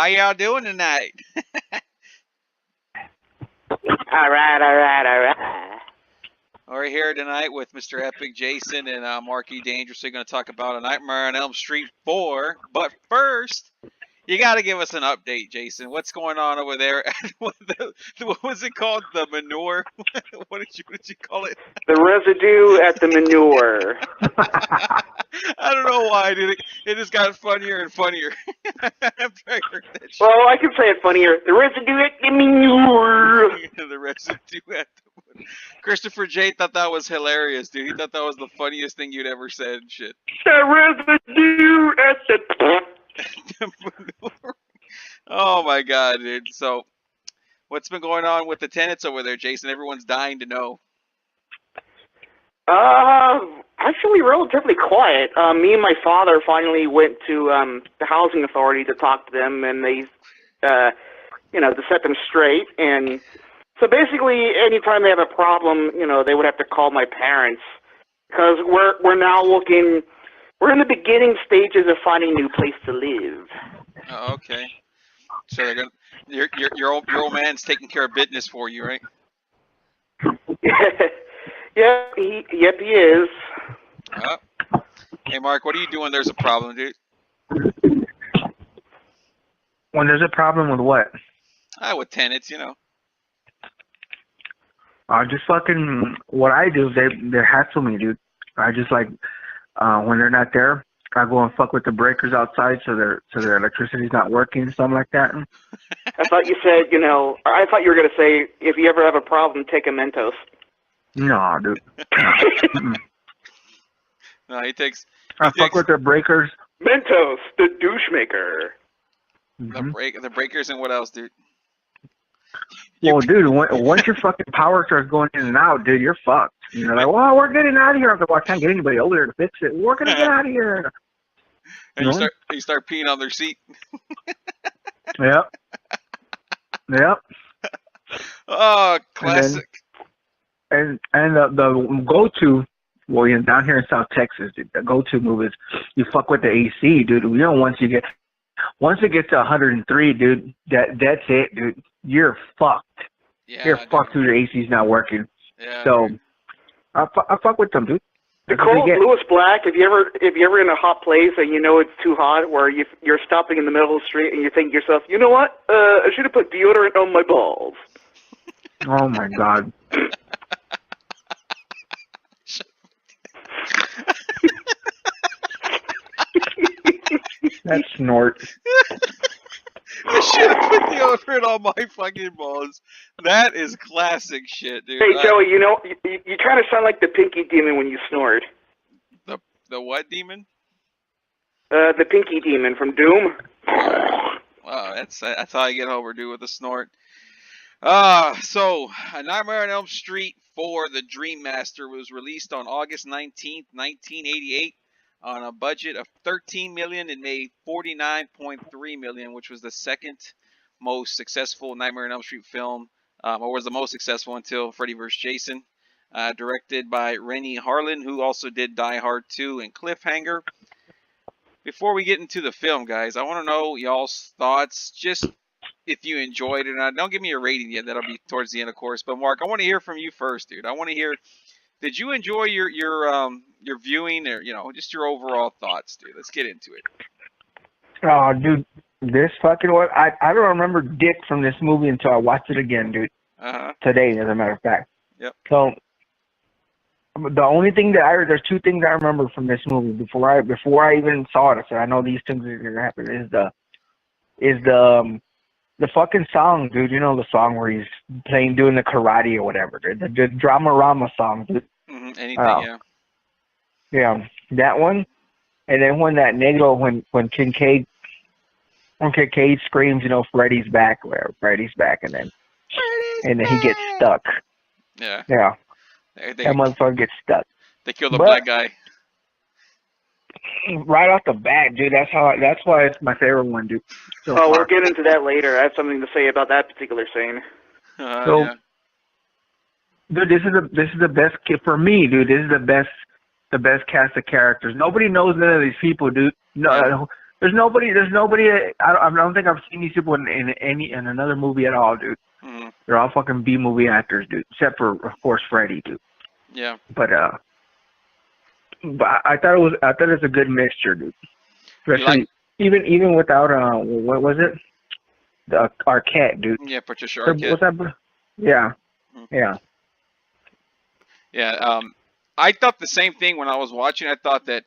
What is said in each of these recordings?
y'all doing tonight? All right. We're here tonight with Mr. Epic Jason and Marky Dangerous. We're going to talk about A Nightmare on Elm Street 4. But first, you got to give us an update, Jason. What's going on over there? What was it called? The manure? What did you call it? The residue at the manure. I don't know why, dude. It just got funnier and funnier after I heard that shit. Well, I can say it funnier. The residue at the manure. The residue at the Christopher J thought that was hilarious, dude. He thought that was the funniest thing you'd ever said and shit. The residue at the... Oh my god, dude. So, what's been going on with the tenants over there, Jason? Everyone's dying to know. Actually relatively quiet. Me and my father finally went to the housing authority to talk to them, and they, to set them straight. And so basically, anytime they have a problem, they would have to call my parents, because we're now looking. We're in the beginning stages of finding a new place to live. Oh, okay. So they're gonna, your old man's taking care of business for you, right? Yep, he is. Hey, Mark, what are you doing? There's a problem, dude. When there's a problem with what? With tenants, Just fucking what I do. They hassle me, dude. I just like when they're not there, I go and fuck with the breakers outside so their electricity's not working, something like that. I thought you said, I thought you were gonna say if you ever have a problem, take a Mentos. No, dude. No, he takes. I fuck with their breakers. Mentos, the douche maker. The breakers and what else, dude? Well, dude, once your fucking power starts going in and out, dude, you're fucked. You're like, well, we're getting out of here. I can't get anybody over there to fix it. We're gonna get out of here. And you start peeing on their seat. Yep. Oh, classic. And the go-to, well, down here in South Texas, dude, the go-to move is you fuck with the AC, dude. Once it gets to 103, dude, that's it, dude. You're fucked. Yeah, you're fucked through your AC's not working. Yeah. So I fuck with them, dude. Nicole, Lewis Black, if you're ever in a hot place and it's too hot, where you're stopping in the middle of the street and you think to yourself, you know what? I should have put deodorant on my balls. Oh my god. That snort. I should have put deodorant on my fucking balls. That is classic shit, dude. Hey, Joey, you kind of sound like the Pinky Demon when you snort. The what demon? The Pinky Demon from Doom. Wow, that's how I get over, dude, with a snort. So, A Nightmare on Elm Street 4, The Dream Master, was released on August 19th, 1988, on a budget of $13 million and made $49.3 million, which was the second most successful Nightmare on Elm Street film, or was the most successful until Freddy vs. Jason. Directed by Renny Harlin, who also did Die Hard 2 and Cliffhanger. Before we get into the film, guys, I want to know y'all's thoughts, just if you enjoyed it. And don't give me a rating yet. That'll be towards the end, of course. But Mark, I want to hear from you first, dude. I want to hear, did you enjoy your viewing, or just your overall thoughts, dude? Let's get into it. Oh, dude, this fucking one. I don't remember dick from this movie until I watched it again, dude. Today, as a matter of fact. Yep. So the only thing there's two things I remember from this movie before I even saw it. I said I know these things are gonna happen. Is the fucking song, dude? The song where he's doing the karate or whatever, dude. The Drama-Rama song, dude. Anything, yeah. Yeah, that one. And then when when Kincaid screams, Freddy's back, and then he gets stuck. Yeah. Yeah. That motherfucker gets stuck. They kill the black guy. Right off the bat, dude. That's why it's my favorite one, dude. We'll get into that later. I have something to say about that particular scene. Yeah. Dude, this is the best kid for me, dude. This is the best cast of characters. Nobody knows none of these people, dude. No, There's nobody. I don't think I've seen these people in another movie at all, dude. Mm-hmm. They're all fucking B movie actors, dude. Except for, of course, Freddy, dude. Yeah. But I thought it was a good mixture, dude. Especially even without what was it? The Arquette, dude. Yeah, Patricia Arquette. What's that? Yeah. Mm-hmm. Yeah. Yeah. I thought the same thing when I was watching. I thought that,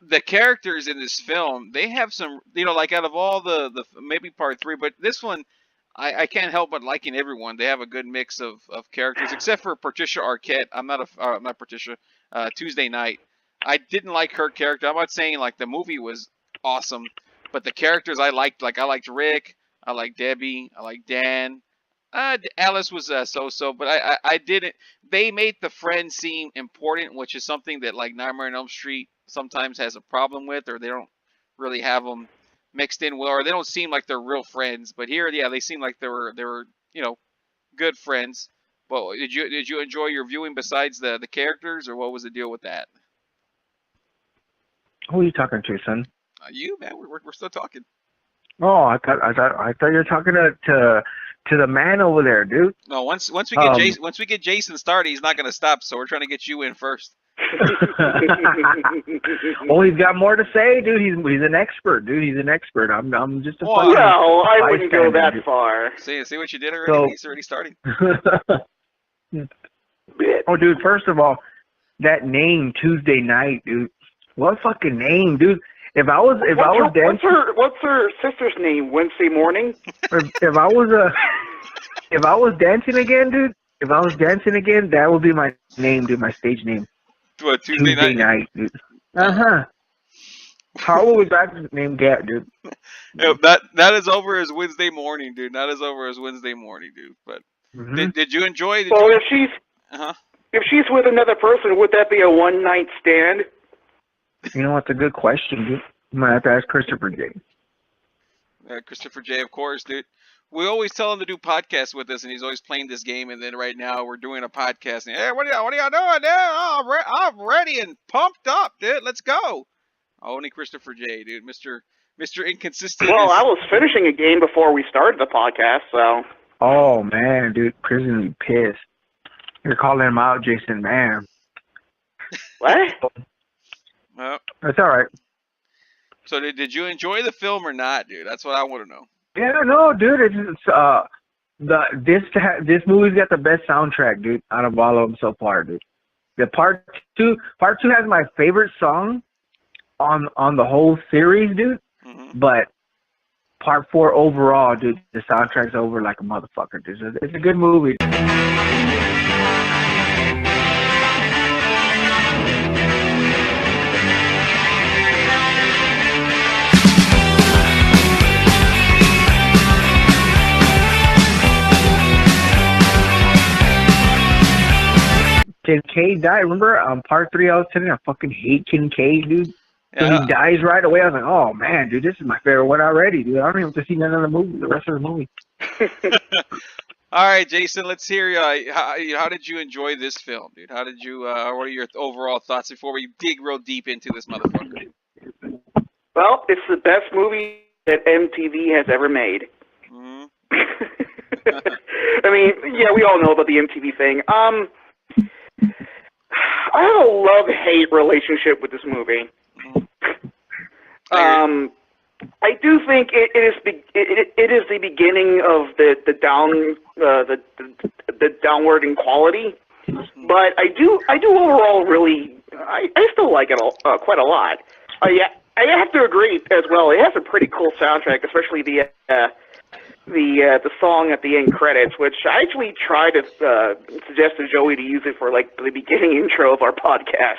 the characters in this film, they have some, like out of all the maybe part 3, but this one, I can't help but liking everyone. They have a good mix of characters, except for Patricia Arquette. Not Patricia. Tuesday Night. I didn't like her character. I'm not saying like the movie was awesome, but the characters I liked. Like I liked Rick. I liked Debbie. I liked Dan. Alice was so-so, but I didn't. They made the friends seem important, which is something that like Nightmare on Elm Street sometimes has a problem with, or they don't really have them mixed in well, or they don't seem like they're real friends. But here, yeah, they seem like they were good friends. Well, did you enjoy your viewing besides the characters, or what was the deal with that? Who are you talking to, son? You, man, we're still talking. Oh, I thought you were talking to the man over there, dude. No, once we get Jason started, he's not gonna stop. So we're trying to get you in first. Oh, he's got more to say, dude. He's an expert, dude. He's an expert. I'm just a fucking no, I wouldn't go that far. See what you did already? He's already starting. Oh, dude, first of all, that name Tuesday Night, dude. What fucking name, dude? If I was dancing, what's her sister's name? Wednesday morning. If I was dancing again, dude. If I was dancing again, that would be my name, dude. My stage name. What, Tuesday night, dude. How would that name get, dude? Yeah, that is over as Wednesday morning, dude. That is over as Wednesday morning, dude. But did you enjoy? If she's with another person, would that be a one night stand? You know what's a good question, dude? You might have to ask Christopher J. Christopher J, of course, dude. We always tell him to do podcasts with us, and he's always playing this game. And then right now we're doing a podcast. And, hey, what are y'all doing, dude? Oh, I'm ready and pumped up, dude. Let's go. Only Christopher J, dude. Mr. Inconsistent. Well, I was finishing a game before we started the podcast, so. Oh man, dude, Chris is gonna be pissed. You're calling him out, Jason, man. What? Well, that's all right. So did you enjoy the film or not, dude? That's what I want to know. Yeah, no, dude. This movie's got the best soundtrack, dude, out of all of them so far, dude. The part two has my favorite song on the whole series, dude. Mm-hmm. But part 4 overall, dude, the soundtrack's over like a motherfucker, dude. It's a good movie. Kincaid died. Remember part 3 I was telling you I fucking hate Kincaid, dude? Yeah. So he dies right away. I was like, oh man, dude, this is my favorite one already, dude. I don't even have to see none of the rest of the movie. All right, Jason, let's hear how did you enjoy this film, dude? How did you what are your overall thoughts before we dig real deep into this motherfucker? Well, it's the best movie that MTV has ever made. Mm-hmm. I mean, yeah, we all know about the MTV thing. I have a love-hate relationship with this movie. I do think it is the beginning of the downward in quality, but I do overall really I still like it quite a lot. Yeah, I have to agree as well. It has a pretty cool soundtrack, especially the song at the end credits, which I actually tried to suggest to Joey to use it for like the beginning intro of our podcast,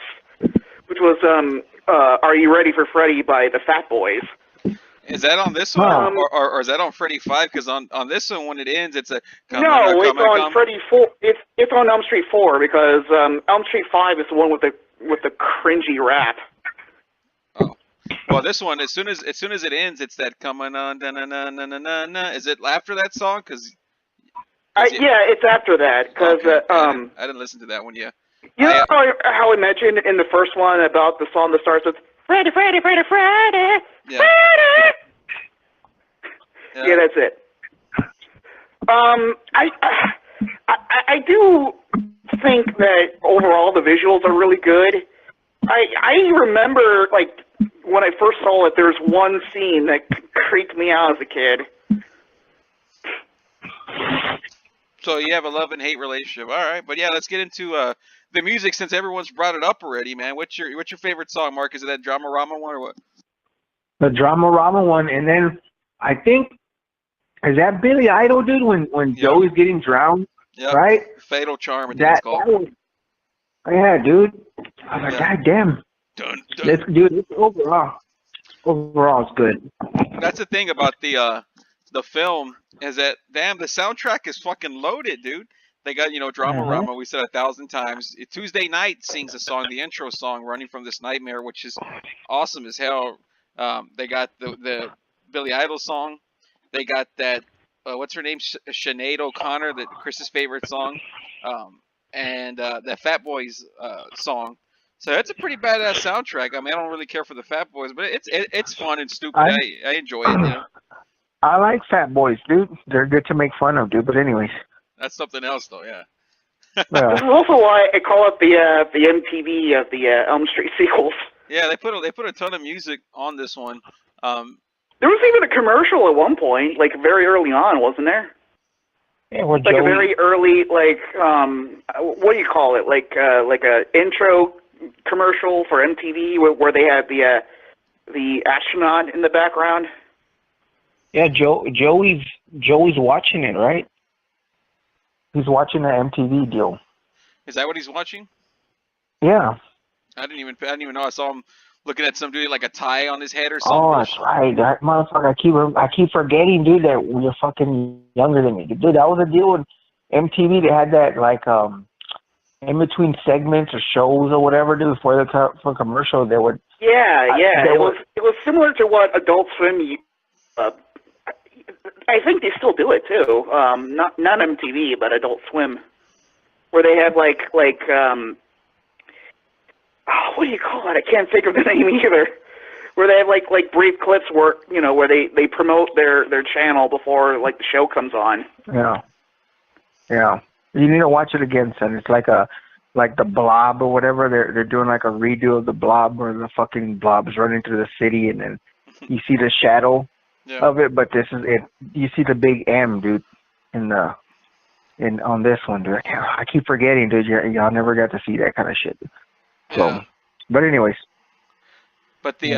which was "Are You Ready for Freddy" by the Fat Boys. Is that on this one, or is that on Freddy 5? Because on this one, when it ends, it's a it's on Freddy 4. It's on Elm Street 4 because Elm Street 5 is the one with the cringy rap. Oh, well, this one as soon as it ends, it's that coming on na na na na na na. Is it after that song? Yeah, it's after that because I didn't listen to that one yet. You know how I mentioned in the first one about the song that starts with Freddy, Freddy, Freddy, Freddy, Yeah. Freddy. Yeah. Yeah, that's it. I do think that overall the visuals are really good. I remember, like, when I first saw it, there was one scene that creeped me out as a kid. So you have a love and hate relationship. All right, but yeah, let's get into the music since everyone's brought it up already, man. What's your favorite song, Mark? Is it that Dramarama one or what? The Dramarama one, and then I think is that Billy Idol, dude? When Joey's getting drowned, right? Fatal Charm. I think it's called. That was, yeah, dude. I was like, God damn. Dun, dun. Dude, it's overall, it's good. That's the thing about the film is that damn the soundtrack is fucking loaded, dude. They got Dramarama. We said 1,000 times. Tuesday Night sings a song, the intro song, "Running from This Nightmare," which is awesome as hell. They got the Billy Idol song. They got that what's her name, Sinead O'Connor, that Chris's favorite song, and the Fat Boys song. So it's a pretty badass soundtrack. I mean, I don't really care for the Fat Boys, but it's fun and stupid. I enjoy it. I like Fat Boys, dude. They're good to make fun of, dude. But anyways, that's something else, though. Yeah. This is also why I call it the MTV of the Elm Street sequels. Yeah, they put a ton of music on this one. There was even a commercial at one point, like very early on, wasn't there? Yeah, like a very early, like what do you call it? Like a intro commercial for MTV where they had the astronaut in the background. Yeah, Joey's watching it, right? He's watching the MTV deal. Is that what he's watching? Yeah. I didn't even know. I saw him looking at some dude like a tie on his head or something. Oh, that's right. That motherfucker. I keep forgetting, dude, that you're fucking younger than me. Dude, that was a deal with MTV. They had that like in between segments or shows or whatever, dude, for commercial. They would. Yeah. It was similar to what Adult Swim. I think they still do it too. Not MTV, but Adult Swim, where they have like what do you call it? I can't think of the name either. Where they have like brief clips where where they promote their channel before like the show comes on. Yeah. You need to watch it again, son. It's like the Blob or whatever. They're doing like a redo of the Blob where the fucking Blob's running through the city and then you see the shadow of it, but this is it. You see the big M, dude, on this one, dude. I keep forgetting, dude. Y'all never got to see that kind of shit. So, but anyways. But the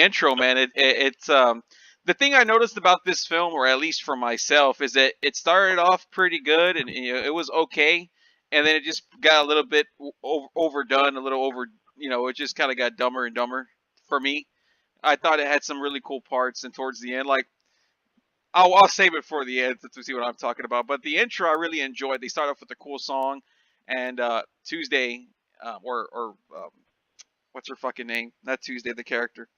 intro, man, it's the thing I noticed about this film, or at least for myself, is that it started off pretty good and it was okay, and then it just got a little bit overdone, a little over, it just kind of got dumber and dumber for me. I thought it had some really cool parts, and towards the end, like, I'll save it for the end to see what I'm talking about. But the intro I really enjoyed. They start off with a cool song, and Tuesday, or what's her fucking name? Not Tuesday, the character.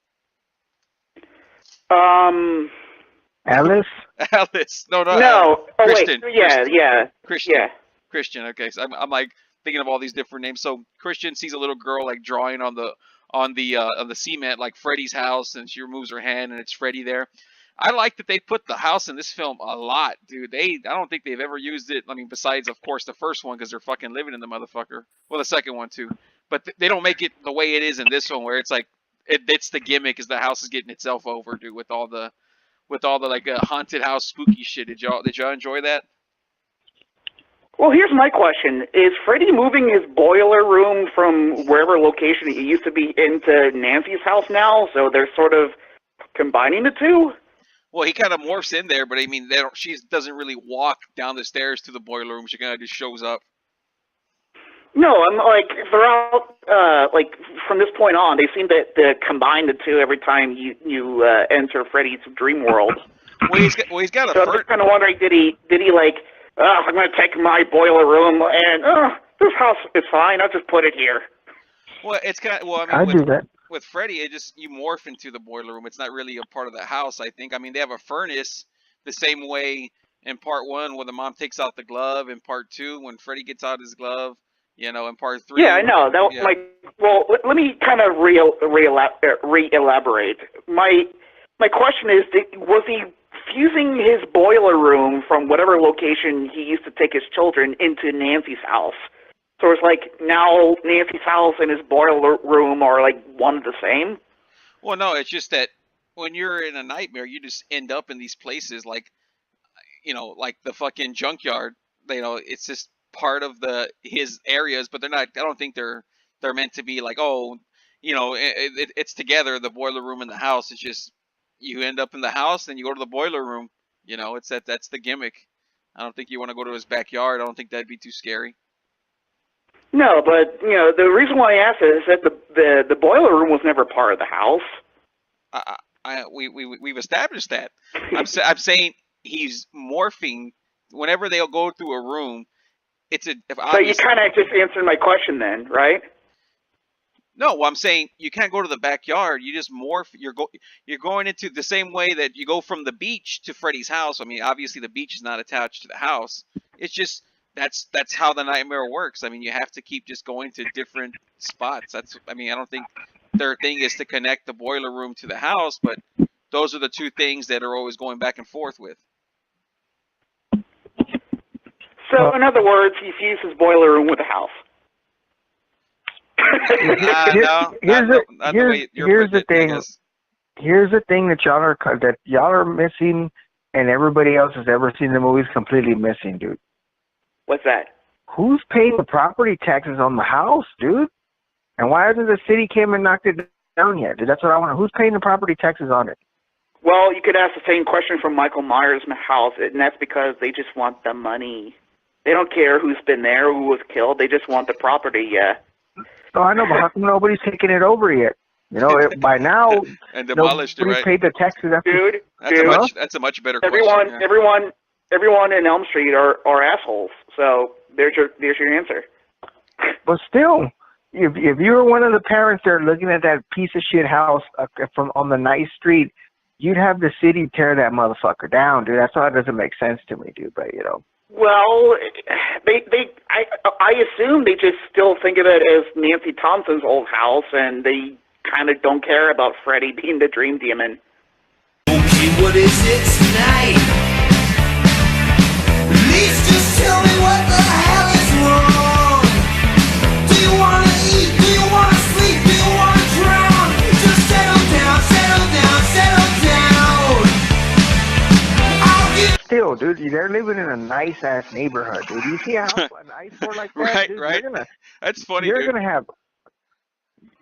Alice? Alice. No. Oh, Kristen. Wait. Yeah. Christian. Yeah. Christian. Okay, so I'm like thinking of all these different names. So Christian sees a little girl like drawing on the cement like Freddy's house, and she removes her hand and it's Freddy there. I like that they put the house in this film a lot, dude. I don't think they've ever used it. I mean, besides of course the first one because they're fucking living in the motherfucker. Well, the second one too, but they don't make it the way it is in this one where it's like it's the gimmick is the house is getting itself over, dude, with all the like haunted house spooky shit. Did y'all enjoy that? Well, here's my question. Is Freddy moving his boiler room from wherever location it used to be into Nancy's house now? So they're sort of combining the two? Well, he kind of morphs in there, but I mean, she doesn't really walk down the stairs to the boiler room. She kind of just shows up. No, I'm like, throughout, like, from this point on, they seem to combine the two every time you enter Freddy's dream world. Well, he's got a... So I'm just kind of wondering, did he like... I'm going to take my boiler room, and this house is fine. I'll just put it here. Well, it's kind of... Well, I do that. With Freddy, you morph into the boiler room. It's not really a part of the house, I think. I mean, they have a furnace the same way in part 1 where the mom takes out the glove. In part 2, when Freddy gets out his glove, You know, in part 3. Yeah, I know. That yeah. well, let me kind of re-elaborate. My question is, was he fusing his boiler room from whatever location he used to take his children into Nancy's house? So it's like now Nancy's house and his boiler room are like one and the same? Well, no, it's just that when you're in a nightmare, you just end up in these places like, you know, like the fucking junkyard. You know, it's just part of his areas, but they're not. I don't think they're meant to be like, oh, you know, it's together, the boiler room and the house. It's just you end up in the house, then you go to the boiler room. You know, it's that's the gimmick. I don't think you want to go to his backyard. I don't think that'd be too scary. No, but you know the reason why I asked it is that the boiler room was never part of the house. We've established that. I'm saying he's morphing whenever they'll go through a room. So you kind of just answered my question then, right? No, well, I'm saying you can't go to the backyard. You just morph. You're going into the same way that you go from the beach to Freddy's house. I mean, obviously the beach is not attached to the house. It's just that's how the nightmare works. I mean, you have to keep just going to different spots. I don't think their thing is to connect the boiler room to the house, but those are the two things that are always going back and forth with. So, in other words, he fused his boiler room with the house. Here's the thing. Here's the thing that y'all are missing, and everybody else has ever seen the movie is completely missing, dude. What's that? Who's paying the property taxes on the house, dude? And why hasn't the city came and knocked it down yet? Dude, that's what I want. Who's paying the property taxes on it? Well, you could ask the same question from Michael Myers' house, and that's because they just want the money. They don't care who's been there, who was killed. They just want the property, yeah. Oh, I know, but how come nobody's taking it over yet? You know, by now, and demolished it, right? Paid the taxes. That's a much better question. Everyone in Elm Street are assholes. So there's your answer. But still, if you were one of the parents there looking at that piece of shit house from on the nice street, you'd have the city tear that motherfucker down, dude. That's why it doesn't make sense to me, dude. But you know. Well, I assume they just still think of it as Nancy Thompson's old house, and they kind of don't care about Freddy being the dream demon. Okay, what is it tonight? Please just tell me what the hell is wrong. Do you want to eat? Do you want to sleep? Do you want to drown? Just settle down, settle down, settle down. Still, dude, they're living in a nice-ass neighborhood, dude. You see how an eyesore like that, right, dude, right. That's funny, You're dude. gonna have...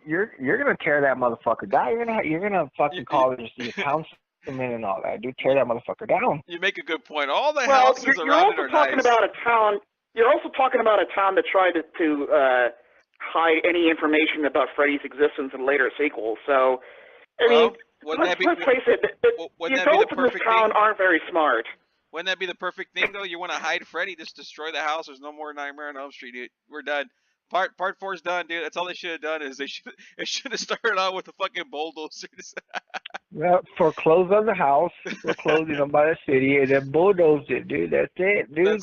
You're gonna tear that motherfucker down. You're gonna fucking call your councilman and all that, dude. Tear that motherfucker down. You make a good point. All the houses around it are nice. You're also talking about a town that tried to hide any information about Freddy's existence in later sequels. So, let's face it, the adults in this town aren't very smart. Wouldn't that be the perfect thing, though? You want to hide Freddy, just destroy the house. There's no more Nightmare on Elm Street, dude. We're done. Part 4's done, dude. That's all they should have done. Is it should have started out with the fucking bulldozers. Well, foreclose on the house, foreclosing them by the city, and then bulldoze it, dude. That's it, dude.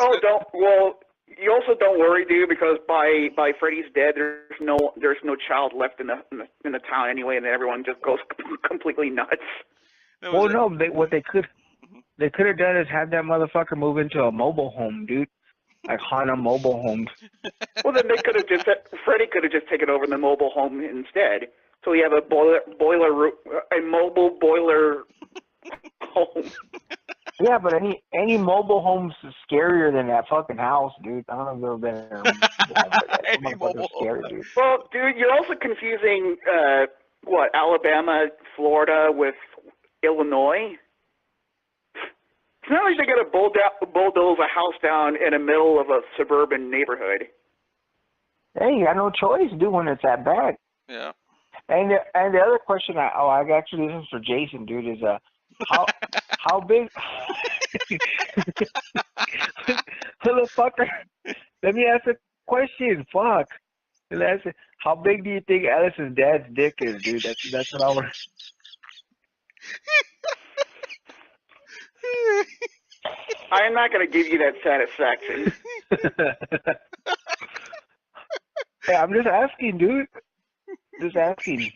You also don't worry, dude, because by Freddy's dead, there's no child left in the town anyway, and then everyone just goes completely nuts. What they could have done is have that motherfucker move into a mobile home, dude. Like Hana mobile homes. Well, then Freddy could have just taken over the mobile home instead. So we have a mobile boiler home. Yeah, but any mobile home's scarier than that fucking house, dude. I don't know if you've ever been there. Any mobile scary, dude. Well, dude, you're also confusing Alabama, Florida with Illinois. It's not like they got to bulldoze a house down in the middle of a suburban neighborhood. Hey, you got no choice, dude, when it's that bad. Yeah. And the other question, actually this is for Jason, dude, is how big? Motherfucker, let me ask a question. Fuck. How big do you think Alice's dad's dick is, dude? That's what I want. I am not going to give you that satisfaction. Hey, I'm just asking, dude. Just asking.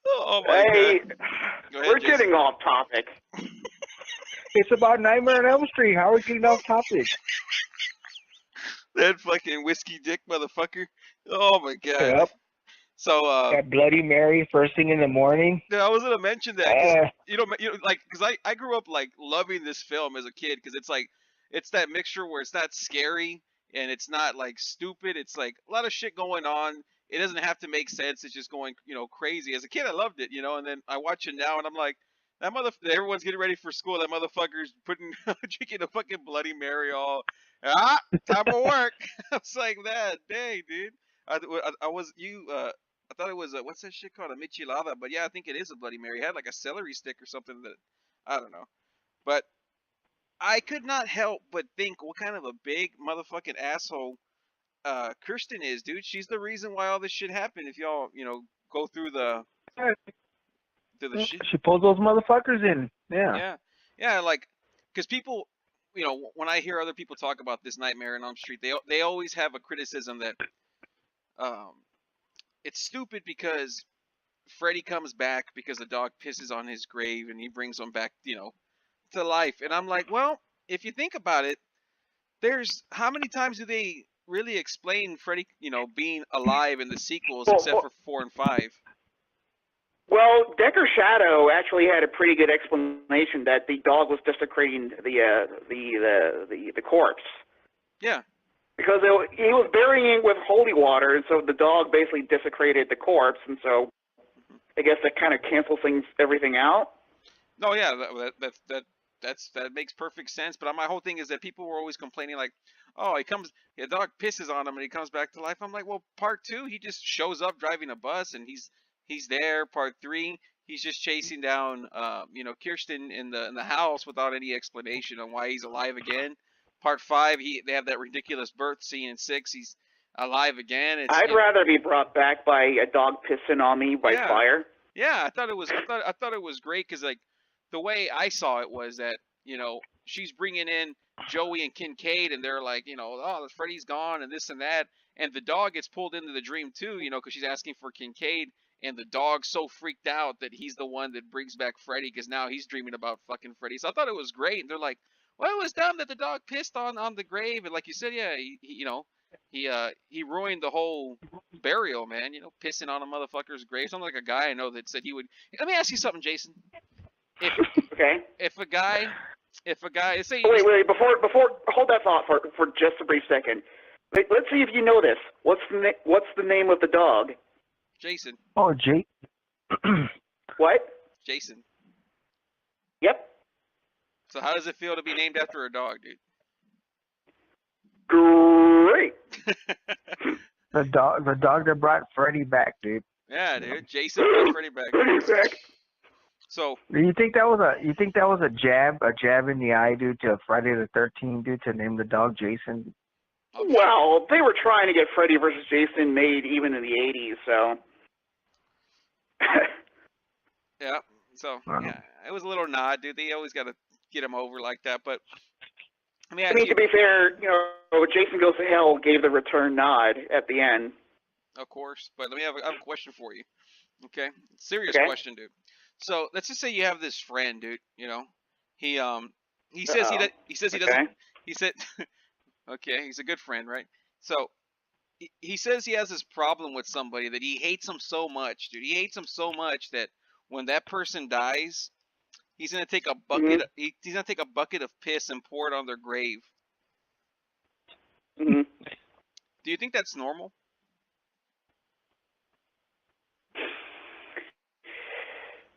Oh my Hey, god. Go ahead, we're Jason. getting off topic. It's about Nightmare on Elm Street. How are we getting off topic? That fucking whiskey dick motherfucker. Oh my god. Yep. So, That Bloody Mary first thing in the morning. yeah, I was gonna mention that because like, because I grew up like loving this film as a kid because it's like it's that mixture where it's not scary and it's not like stupid. It's like a lot of shit going on. It doesn't have to make sense. It's just going crazy. As a kid, I loved it, and then I watch it now and I'm like, that everyone's getting ready for school. That motherfucker's drinking a fucking Bloody Mary all time of work. I was like, that dang dude. I was I thought it was what's that shit called, a michelada, but yeah, I think it is a Bloody Mary. It had like a celery stick or something that I don't know, but I could not help but think what kind of a big motherfucking asshole Kirsten is, dude. She's the reason why all this shit happened. If y'all go through the shit. She pulls those motherfuckers in. Yeah. Yeah, like because people, when I hear other people talk about this Nightmare on Elm Street, they always have a criticism that it's stupid because Freddy comes back because the dog pisses on his grave and he brings him back, to life. And I'm like, well, if you think about it, there's how many times do they really explain Freddy, being alive in the sequels except for 4 and 5? Well, Decker Shadow actually had a pretty good explanation that the dog was desecrating the corpse. Yeah. Because he was burying it with holy water, and so the dog basically desecrated the corpse, and so I guess that kind of cancels everything out. No, yeah, that makes perfect sense. But my whole thing is that people were always complaining like, oh, the dog pisses on him and he comes back to life. I'm like, well, part 2, he just shows up driving a bus and he's there. Part 3, he's just chasing down, Kirsten in the house without any explanation on why he's alive again. Part 5, they have that ridiculous birth scene. In 6, he's alive again. I'd rather be brought back by a dog pissing on me by fire. Yeah, I thought it was great because like the way I saw it was that she's bringing in Joey and Kincaid and they're like oh, Freddy's gone and this and that, and the dog gets pulled into the dream too because she's asking for Kincaid, and the dog's so freaked out that he's the one that brings back Freddy because now he's dreaming about fucking Freddy. So I thought it was great, and they're like, well, it was dumb that the dog pissed on the grave, and like you said, yeah, he ruined the whole burial, man. Pissing on a motherfucker's grave. Sounds like a guy I know that said he would. Let me ask you something, Jason. If a guy, say. Wait, before hold that thought for just a brief second. Let's see if you know this. What's the name of the dog? Jason. Oh, Jake. What? Jason. Yep. So how does it feel to be named after a dog, dude? Great. The dog that brought Freddy back, dude. Yeah, dude. Jason brought Freddy back. So Do you think that was a jab in the eye, dude, to Friday the 13th, dude, to name the dog Jason? Well, they were trying to get Freddy versus Jason made even in the 80s, so. Yeah. So yeah, it was a little nod, dude. They always got to get him over like that, but I mean, to be fair, Jason Goes to Hell gave the return nod at the end. Of course, but I have a question for you. Okay, serious question, dude. So let's just say you have this friend, dude. He says he doesn't. He said, okay, he's a good friend, right? So he says he has this problem with somebody that he hates him so much, dude. He hates him so much that when that person dies, he's gonna take a bucket. Mm-hmm. He's gonna take a bucket of piss and pour it on their grave. Mm-hmm. Do you think that's normal?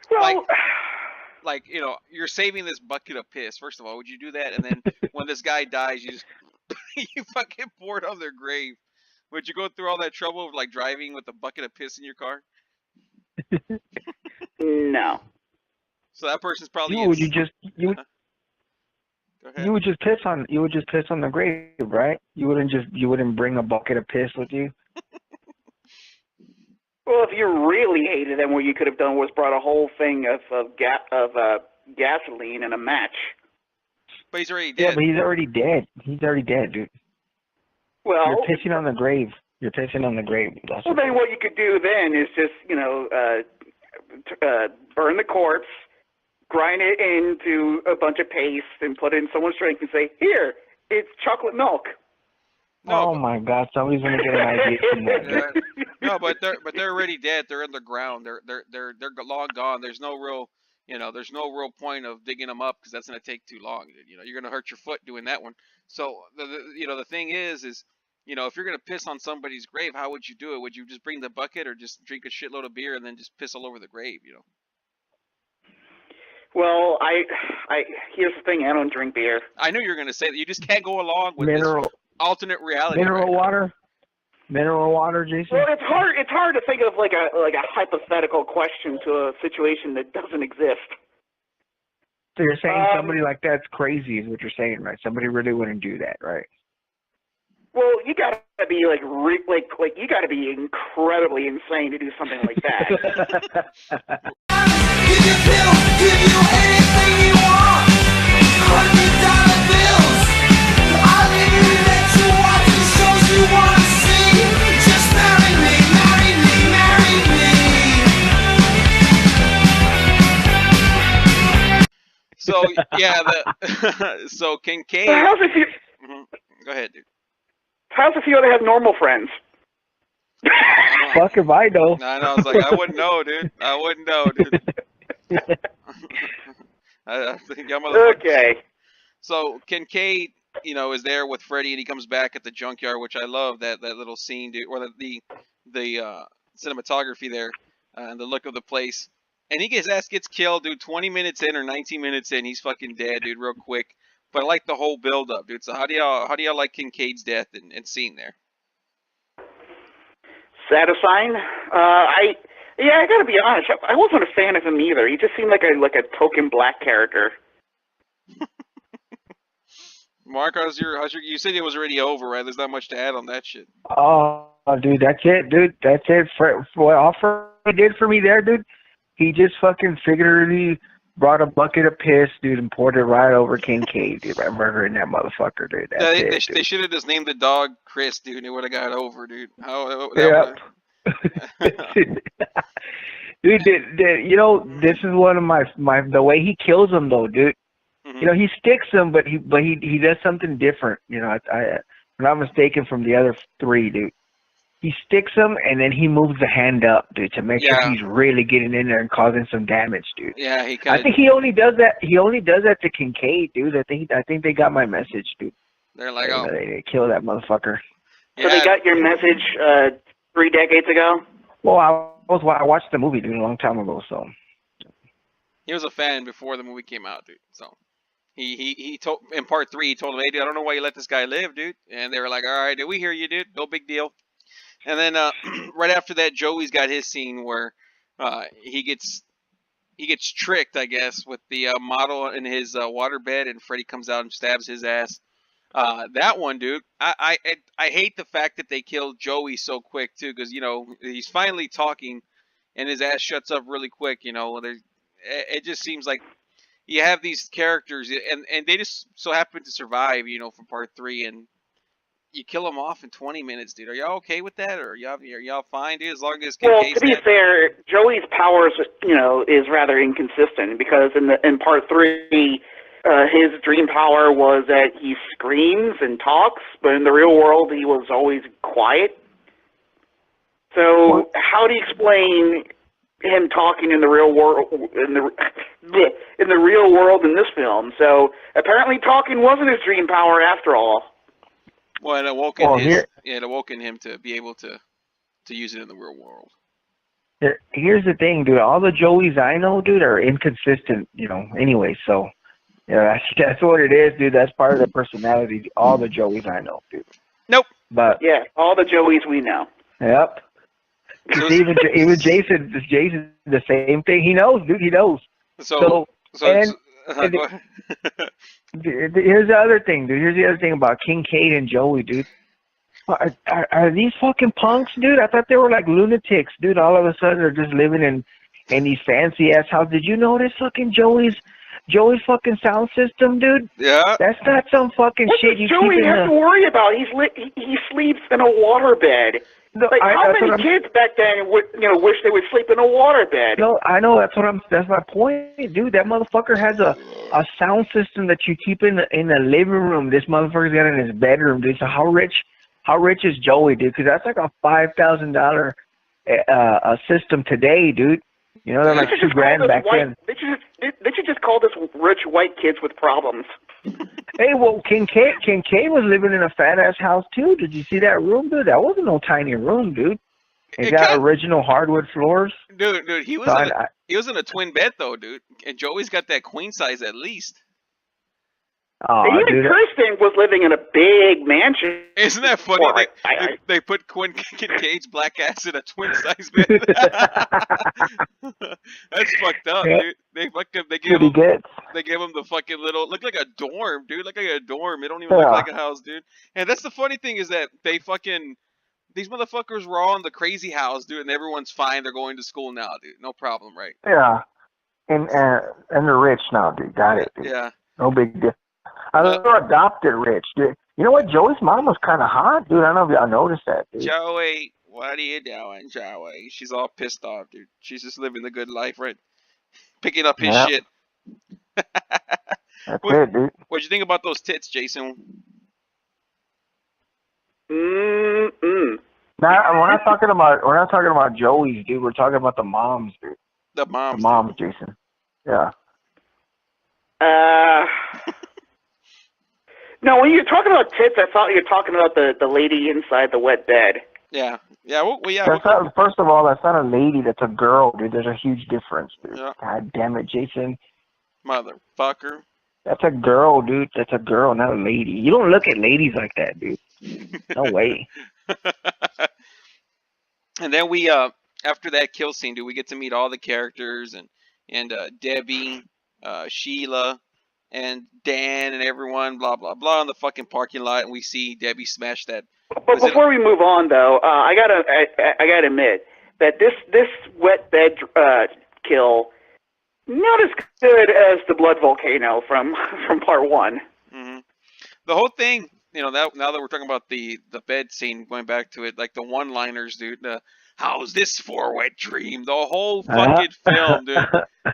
Well, like you're saving this bucket of piss. First of all, would you do that? And then when this guy dies, you just you fucking pour it on their grave. Would you go through all that trouble of like driving with a bucket of piss in your car? No. So that person's probably. You would just piss on the grave, right? You wouldn't bring a bucket of piss with you. Well, if you really hated him, what you could have done was brought a whole thing of gasoline and a match. But he's already dead. Yeah, but he's already dead. He's already dead, dude. Well, you're pissing on the grave. You're pissing on the grave. That's Well, then what you could do then is just, burn the corpse, grind it into a bunch of paste, and put it in someone's drink and say, "Here, it's chocolate milk." No, my God! Somebody's gonna get an idea from that. No, but they're already dead. They're in the ground. They're long gone. There's no real point of digging them up because that's gonna take too long. You're gonna hurt your foot doing that one. So the thing is if you're gonna piss on somebody's grave, how would you do it? Would you just bring the bucket or just drink a shitload of beer and then just piss all over the grave? Well, here's the thing. I don't drink beer. I knew you were gonna say that. You just can't go along with Mineral. this alternate reality. Mineral water, Jason. Well, it's hard to think of like a hypothetical question to a situation that doesn't exist. So you're saying somebody like that's crazy, is what you're saying, right? Somebody really wouldn't do that, right? Well, you gotta be you gotta be incredibly insane to do something like that. Give you pills, give you anything you want. $100 bills. I'll even let you watch the shows you wanna see. Just marry me, marry me, marry me. So yeah, so Kincaid. How's it feel? Go ahead, dude. How's it feel to have normal friends? Fuck if I know. I was like, I wouldn't know, dude. I wouldn't know, dude. I think I'm Okay. So Kincaid, is there with Freddy, and he comes back at the junkyard, which I love that little scene, dude, or the cinematography there, and the look of the place. And his ass gets killed, dude. 20 minutes in or 19 minutes in, he's fucking dead, dude, real quick. But I like the whole build up, dude. So how do y'all like Kincaid's death and scene there? Satisfying. I gotta be honest. I wasn't a fan of him either. He just seemed like a token black character. Mark, how's your? You said it was already over, right? There's not much to add on that shit. Oh, dude, that's it, dude. That's it. What all Freddy did for me there, dude. He just fucking figuratively brought a bucket of piss, dude, and poured it right over Kincaid, dude. I'm murdering that motherfucker, dude. That's they should have just named the dog Chris, dude. And it would have got over, dude. Dude, this is one of my the way he kills him though, dude. Mm-hmm. He sticks him, but he does something different. I'm not mistaken from the other three, dude. He sticks him and then he moves the hand up, dude, to make sure he's really getting in there and causing some damage, dude. Yeah, I think he only does that. He only does that to Kincaid, dude. I think they got my message, dude. They're like, they kill that motherfucker. So they got your message 3 decades ago? Well, I watched the movie, dude, a long time ago, so. He was a fan before the movie came out, dude. So he told in part 3, he told him, "Hey, dude, I don't know why you let this guy live, dude." And they were like, "All right, dude, we hear you, dude. No big deal." And then right after that, Joey's got his scene where he gets tricked, I guess, with the model in his waterbed, and Freddy comes out and stabs his ass. That one, dude, I hate the fact that they killed Joey so quick too, because he's finally talking, and his ass shuts up really quick. It just seems like you have these characters, and they just so happen to survive, from part 3, and you kill them off in 20 minutes, dude. Are y'all okay with that, or are y'all fine, dude? As long as Kincaid's to be fair, Joey's powers, is rather inconsistent because in part 3. His dream power was that he screams and talks, but in the real world he was always quiet. So how do you explain him talking in the real world in the real world in this film? So apparently talking wasn't his dream power after all. Well, it awoken him to be able to use it in the real world. Here's the thing, dude. All the Joeys I know, dude, are inconsistent, anyway, so. Yeah, that's what it is, dude. That's part of their personality. All the Joeys I know, dude. Nope. But yeah, all the Joeys we know. Yep. even Jason, the same thing. He knows, dude. He knows. So here's the other thing, dude. Here's the other thing about Kincaid and Joey, dude. Are these fucking punks, dude? I thought they were like lunatics, dude. All of a sudden, they're just living in these fancy ass houses. Did you notice fucking Joey's Joey's fucking sound system, dude. Yeah. That's not some fucking What shit does you Joey keep in have to the... worry about? He sleeps in a waterbed. No, Like, how that's many what I'm- kids back then would, wish they would sleep in a waterbed? No, I know, that's my point, dude. That motherfucker has a sound system that you keep in the living room. This motherfucker's got it in his bedroom, dude. So how rich is Joey, dude? Because that's like a $5,000 a system today, dude. You know, they're like $2,000 back then. They should just call this rich white kids with problems. Hey, well, Kincaid was living in a fat-ass house, too. Did you see that room, dude? That wasn't no tiny room, dude. It got original hardwood floors. Dude, he was he was in a twin bed, though, dude. And Joey's got that queen size at least. Oh, And even dude. Kristen was living in a big mansion. Isn't that funny? Well, They put Kincaid's black ass in a twin size bed. That's fucked up, dude. They gave him the fucking little, look like a dorm, dude. Look like a dorm. It don't even look like a house, dude. And that's the funny thing is that these motherfuckers were all in the crazy house, dude, and everyone's fine. They're going to school now, dude. No problem, right? Yeah. And they're rich now, dude. Got it, dude. Yeah. No big deal. They're adopted rich, dude. You know what? Joey's mom was kind of hot, dude. I don't know if y'all noticed that, dude. Joey, what are you doing, Joey? She's all pissed off, dude. She's just living the good life, right? Picking up his shit. That's it, dude. What'd you think about those tits, Jason? Now, we're not talking about Joey's, dude. We're talking about the moms, dude. The moms. The moms, Jason. Yeah. No, when you're talking about tits, I thought you were talking about the lady inside the wet bed. Yeah. Yeah, First of all, that's not a lady. That's a girl, dude. There's a huge difference, dude. Yeah. God damn it, Jason. Motherfucker. That's a girl, dude. That's a girl, not a lady. You don't look at ladies like that, dude. No way. And then we, after that kill scene, dude, we get to meet all the characters and Debbie, Sheila, and Dan and everyone, blah, blah, blah, in the fucking parking lot, and we see Debbie smash that. But before we move on, though, I gotta admit that this wet bed kill not as good as the blood volcano from part one. Mm-hmm. The whole thing, now that we're talking about the bed scene, going back to it, like the one-liners, dude. How's this for a wet dream? The whole fucking film, dude.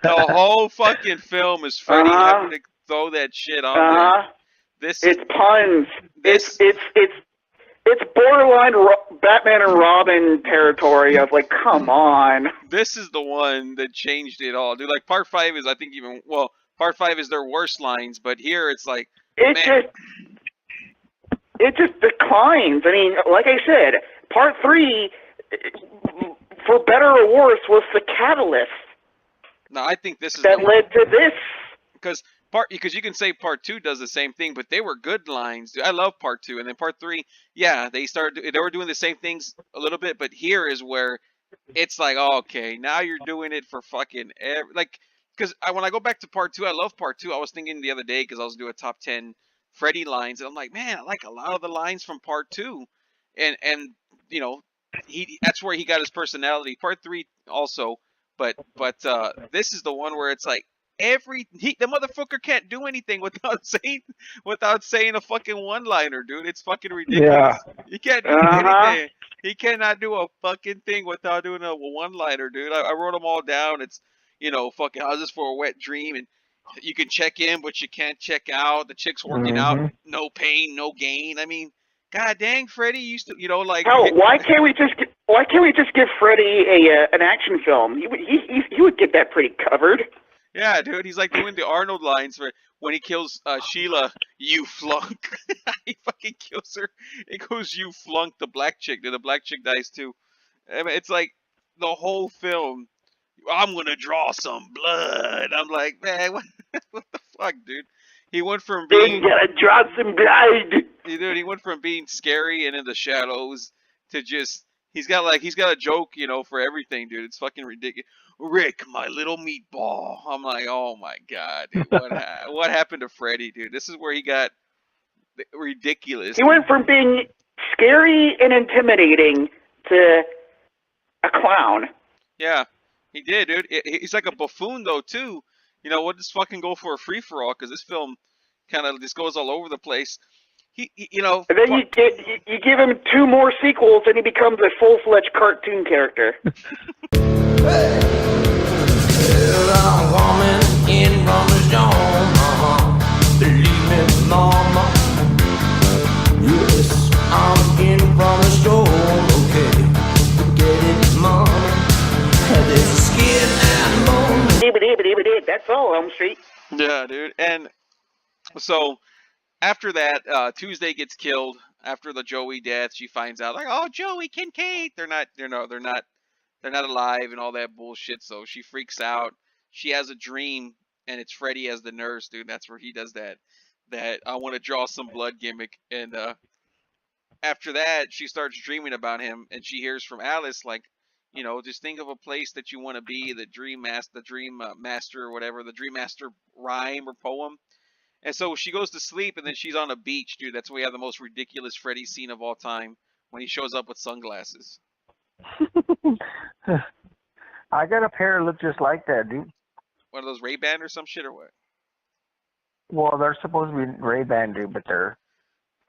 The whole fucking film is Freddy having to throw that shit on there. It's puns. It's borderline Batman and Robin territory of like, come on. This is the one that changed it all, dude. Like part 5 is, I think, part 5 is their worst lines, but here it's like, it just declines. I mean, like I said, part 3, for better or worse, was the catalyst. No, I think this is that led to this. Because you can say part 2 does the same thing, but they were good lines. Dude, I love part 2, and then part 3, yeah, they were doing the same things a little bit, but here is where it's like, oh, okay, now you're doing it for fucking because when I go back to part 2, I love part 2. I was thinking the other day because I was doing a top 10 Freddy lines, and I'm like, man, I like a lot of the lines from part 2, and that's where he got his personality. Part 3 also, but this is the one where it's like, the motherfucker can't do anything without saying a fucking one-liner, dude. It's fucking ridiculous. Yeah. He can't do anything. He cannot do a fucking thing without doing a one-liner, dude. I wrote them all down. It's, fucking how's this for a wet dream? And you can check in, but you can't check out. The chick's working out. No pain, no gain. I mean, god dang, Freddy used to, Hell, why can't we just give Freddy an action film? He would get that pretty covered. Yeah, dude, he's like doing the Arnold lines for when he kills Sheila, you flunk. He fucking kills her. It goes, you flunk, the black chick. The black chick dies too. I mean, it's like the whole film, I'm going to draw some blood. I'm like, man, what the fuck, dude? He went from being... You gotta draw some blood. Dude, he went from being scary and in the shadows to just... He's got a joke, for everything, dude. It's fucking ridiculous. Rick, my little meatball. I'm like, oh my god, dude. What happened to Freddy, dude? This is where he got ridiculous. He went from being scary and intimidating to a clown. Yeah, he did, dude. He's like a buffoon, though, too. we'll just fucking go for a free for all because this film kind of just goes all over the place. He And then you give him 2 more sequels, and he becomes a full-fledged cartoon character. I'm coming in from the storm, believe me, mama. Yes, I'm in from the storm, okay. Forget it, mama. There's skin and bone. That's all, Elm Street. Yeah, dude. And so after that, Tuesday gets killed. After the Joey death, she finds out like, oh, Joey Kincaid. They're not alive and all that bullshit. So she freaks out. She has a dream, and it's Freddy as the nurse, dude. That's where he does that I want to draw some blood gimmick. And after that, she starts dreaming about him, and she hears from Alice like, just think of a place that you want to be, the dream master or whatever, the dream master rhyme or poem. And so she goes to sleep, and then she's on a beach, dude. That's where we have the most ridiculous Freddy scene of all time when he shows up with sunglasses. I got a pair that look just like that, dude. One of those Ray-Ban or some shit or what? Well, they're supposed to be Ray-Ban, dude, but they're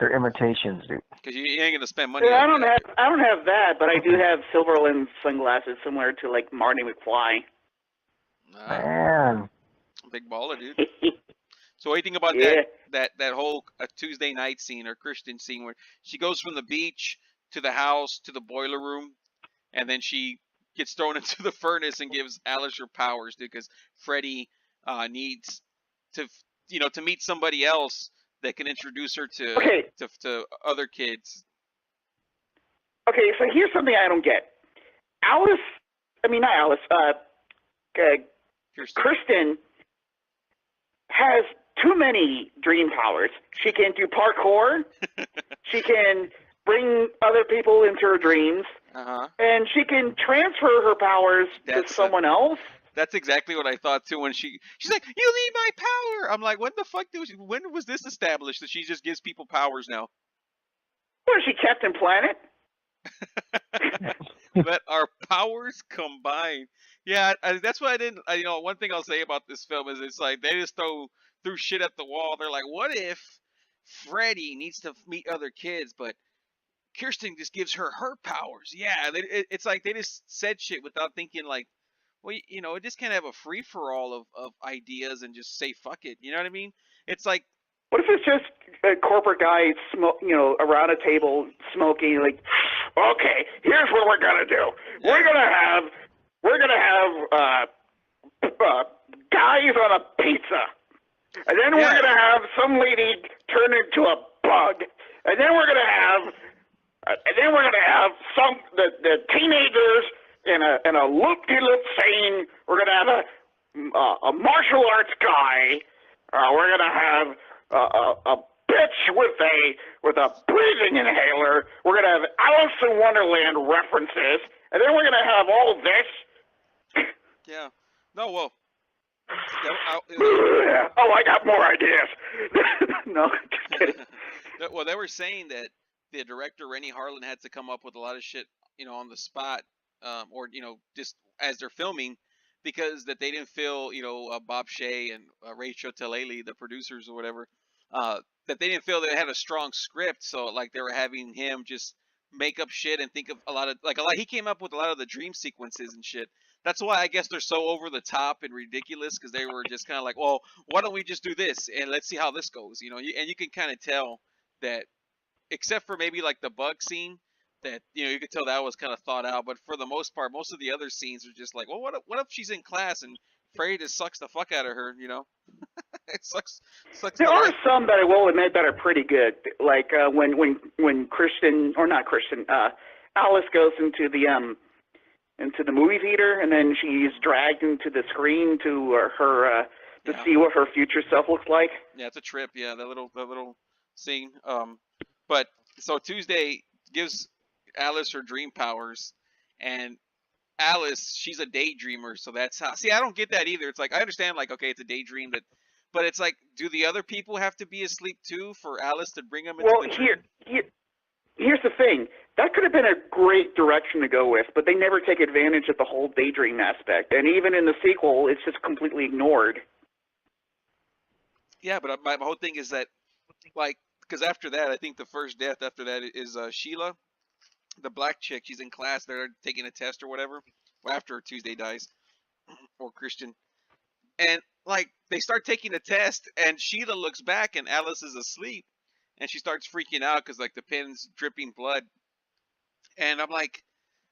imitations, dude. Because you ain't gonna spend money. Yeah, on that. I don't have that, but I do have silver lens sunglasses similar to like Marty McFly. Man, big baller, dude. So what do you think about that whole Tuesday night scene or Christian scene where she goes from the beach to the house to the boiler room, and then she gets thrown into the furnace and gives Alice her powers, dude, because Freddy needs to meet somebody else that can introduce her to other kids. Okay, so here's something I don't get. Kristen has too many dream powers. She can do parkour. She can bring other people into her dreams. And she can transfer her powers to someone else. That's exactly what I thought too. When she's like, "You need my power," I'm like, "When the fuck when was this established that she just gives people powers now?" What is she, Captain Planet? But our powers combined. Yeah, that's what I didn't. One thing I'll say about this film is it's like they just threw shit at the wall. They're like, "What if Freddy needs to meet other kids, but Kirsten just gives her powers?" Yeah, it's like they just said shit without thinking like, well, it just can't have a free for all of ideas and just say fuck it. You know what I mean? It's like, what if it's just a corporate guy around a table smoking? Like, okay, here's what we're gonna do. Yeah. We're gonna have guys on a pizza, and then we're gonna have some lady turn into a bug, and then we're gonna have the teenagers in a loop-de-loop scene. We're gonna have a martial arts guy. We're gonna have a bitch with a breathing inhaler. We're gonna have Alice in Wonderland references, and then we're gonna have all this. Yeah. No. Well. Oh, I got more ideas. No, just kidding. Well, they were saying that the director Renny Harlin had to come up with a lot of shit, on the spot, or just as they're filming, because that they didn't feel, Bob Shea and Rachel Talele, the producers or whatever, that they didn't feel they had a strong script. So like they were having him just make up shit and think of he came up with a lot of the dream sequences and shit. That's why I guess they're so over the top and ridiculous, because they were just kind of like, well, why don't we just do this and let's see how this goes, and you can kind of tell that, except for maybe like the bug scene, that you could tell that was kind of thought out. But for the most part, most of the other scenes are just like, well, what if she's in class and Freddy just sucks the fuck out of her, It sucks. There are some that I will admit that are pretty good, like when Alice goes into the movie theater, and then she's dragged into the screen to see what her future self looks like. Yeah, it's a trip. Yeah, that little scene. But so Tuesday gives Alice her dream powers, and Alice, she's a daydreamer, so that's how. See, I don't get that either. It's like I understand, like, okay, it's a daydream, but it's like, do the other people have to be asleep too for Alice to bring them into the dream? Here's the thing. That could have been a great direction to go with, but they never take advantage of the whole daydream aspect. And even in the sequel, it's just completely ignored. Yeah, but my whole thing is that, like, because after that, I think the first death after that is Sheila, the black chick. She's in class. They're taking a test or whatever. Well, after Tuesday dies, or Christian. And, like, they start taking a test, and Sheila looks back, and Alice is asleep. And she starts freaking out because, like, the pin's dripping blood. And I'm like,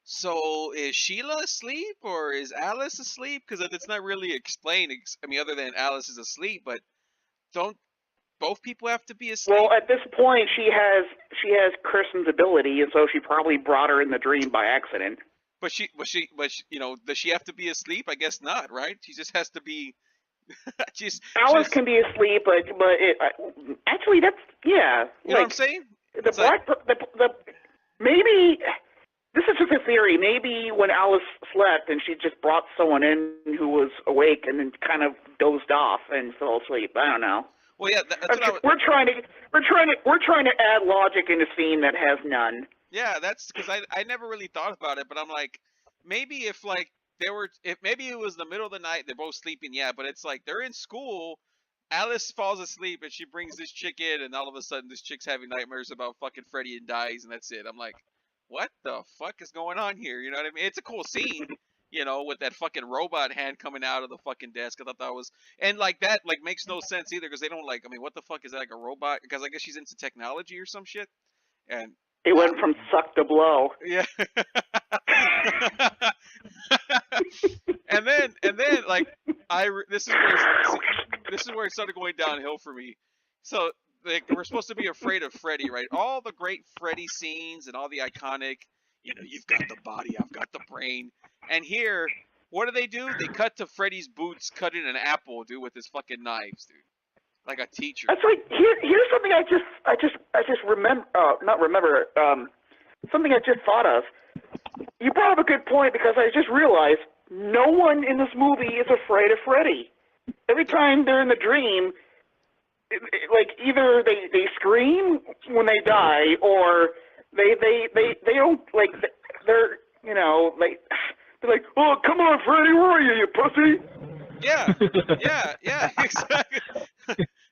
so is Sheila asleep, or is Alice asleep? Because it's not really explained. I mean, other than Alice is asleep, but don't both people have to be asleep? Well, at this point, she has Kristen's ability, and so she probably brought her in the dream by accident. But you know, does she have to be asleep? I guess not, right? She just has to be. Alice can be asleep, but actually, that's yeah. You know what I'm saying? Maybe this is just a theory. Maybe when Alice slept and she just brought someone in who was awake and then kind of dozed off and fell asleep. I don't know. Well, yeah, that's what we're trying to add logic in a scene that has none. Yeah, that's because I never really thought about it, but I'm like, maybe if like if maybe it was the middle of the night, they're both sleeping, yeah, but it's like they're in school, Alice falls asleep and she brings this chick in, and all of a sudden this chick's having nightmares about fucking Freddy and dies, and that's it. I'm like, what the fuck is going on here? You know what I mean? It's a cool scene, you know, with that fucking robot hand coming out of the fucking desk. I thought that was, and like that like makes no sense either, because they don't like, I mean, what the fuck is that, like a robot? Because I guess she's into technology or some shit, and it went from suck to blow. Yeah. and then like this is where it started going downhill for me. So like we're supposed to be afraid of Freddy, right? All the great Freddy scenes and all the iconic, you know, you've got the body, I've got the brain. And here, what do? They cut to Freddy's boots cutting an apple, dude, with his fucking knives, dude. Like a teacher. That's like here's something I just remember something I just thought of. You brought up a good point, because I just realized no one in this movie is afraid of Freddy. Every time they're in the dream, like either they scream when they die, or they don't, like, they're, you know, like they're like, oh, come on, Freddy, where are you pussy? Yeah, exactly.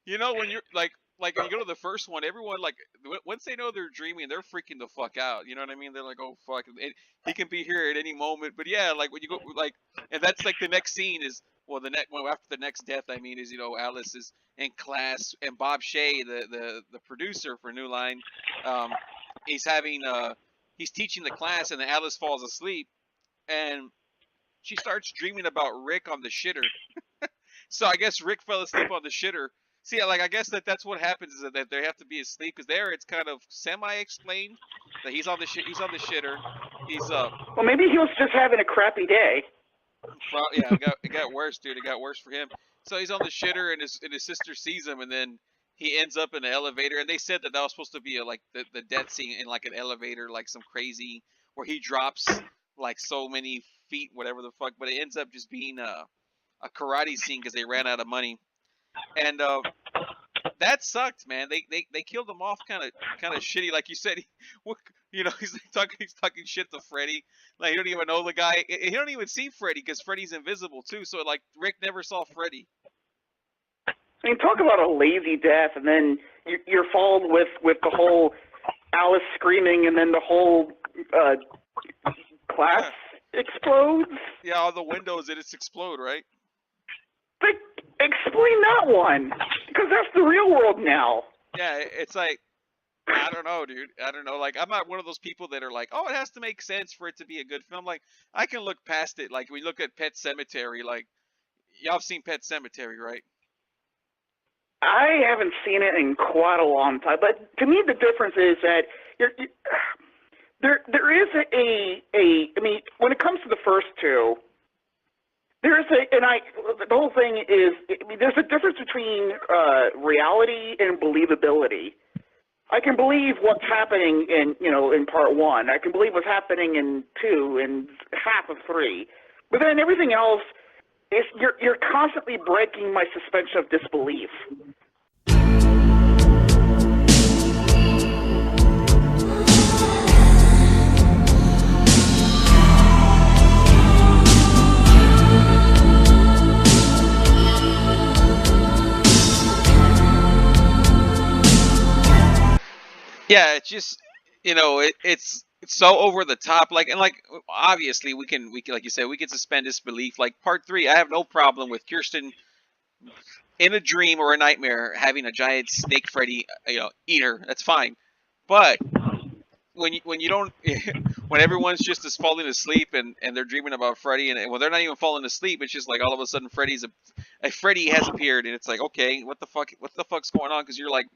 You know, when you're like when you go to the first one, everyone, like, once they know they're dreaming, they're freaking the fuck out. You know what I mean? They're like, oh fuck, he can be here at any moment. But yeah, like when you go, like, and that's like the next scene is, well, after the next death, I mean, is, you know, Alice is in class, and Bob Shea, the producer for New Line, he's teaching the class, and then Alice falls asleep, and she starts dreaming about Rick on the shitter. So I guess Rick fell asleep on the shitter. See, like, I guess that's what happens, is that they have to be asleep, because there it's kind of semi-explained that he's on the shitter. He's well, maybe he was just having a crappy day. Well, yeah, it got worse, dude. It got worse for him. So he's on the shitter, and his sister sees him, and then he ends up in an elevator. And they said that was supposed to be like the death scene in like an elevator, like some crazy, where he drops like so many feet, whatever the fuck. But it ends up just being a karate scene because they ran out of money. And that sucked, man. They killed him off kind of shitty, like you said. You know, he's talking shit to Freddy. Like, you don't even know the guy. You don't even see Freddy because Freddy's invisible too. So like Rick never saw Freddy. I mean, talk about a lazy death, and then you're followed with the whole Alice screaming, and then the whole class explodes. Yeah, all the windows in it explode, right? But explain that one, because that's the real world now. Yeah, it's like, I don't know, dude. I don't know. Like, I'm not one of those people that are like, oh, it has to make sense for it to be a good film. Like, I can look past it. Like, we look at Pet Sematary. Like, y'all have seen Pet Sematary, right? I haven't seen it in quite a long time. But to me, the difference is that there is I mean, when it comes to the first two, the whole thing is, I mean, there's a difference between reality and believability. I can believe what's happening in part one. I can believe what's happening in two and half of three. But then everything else is, you're constantly breaking my suspension of disbelief. Yeah, it's just it's so over the top. Like and like obviously we can like you said we can suspend disbelief. Like part 3, I have no problem with Kirsten in a dream or a nightmare having a giant snake Freddy eater. That's fine, but when you don't when everyone's just is falling asleep and they're dreaming about Freddy and well they're not even falling asleep, it's just like all of a sudden Freddy has appeared and it's like okay what the fuck's going on, because you're like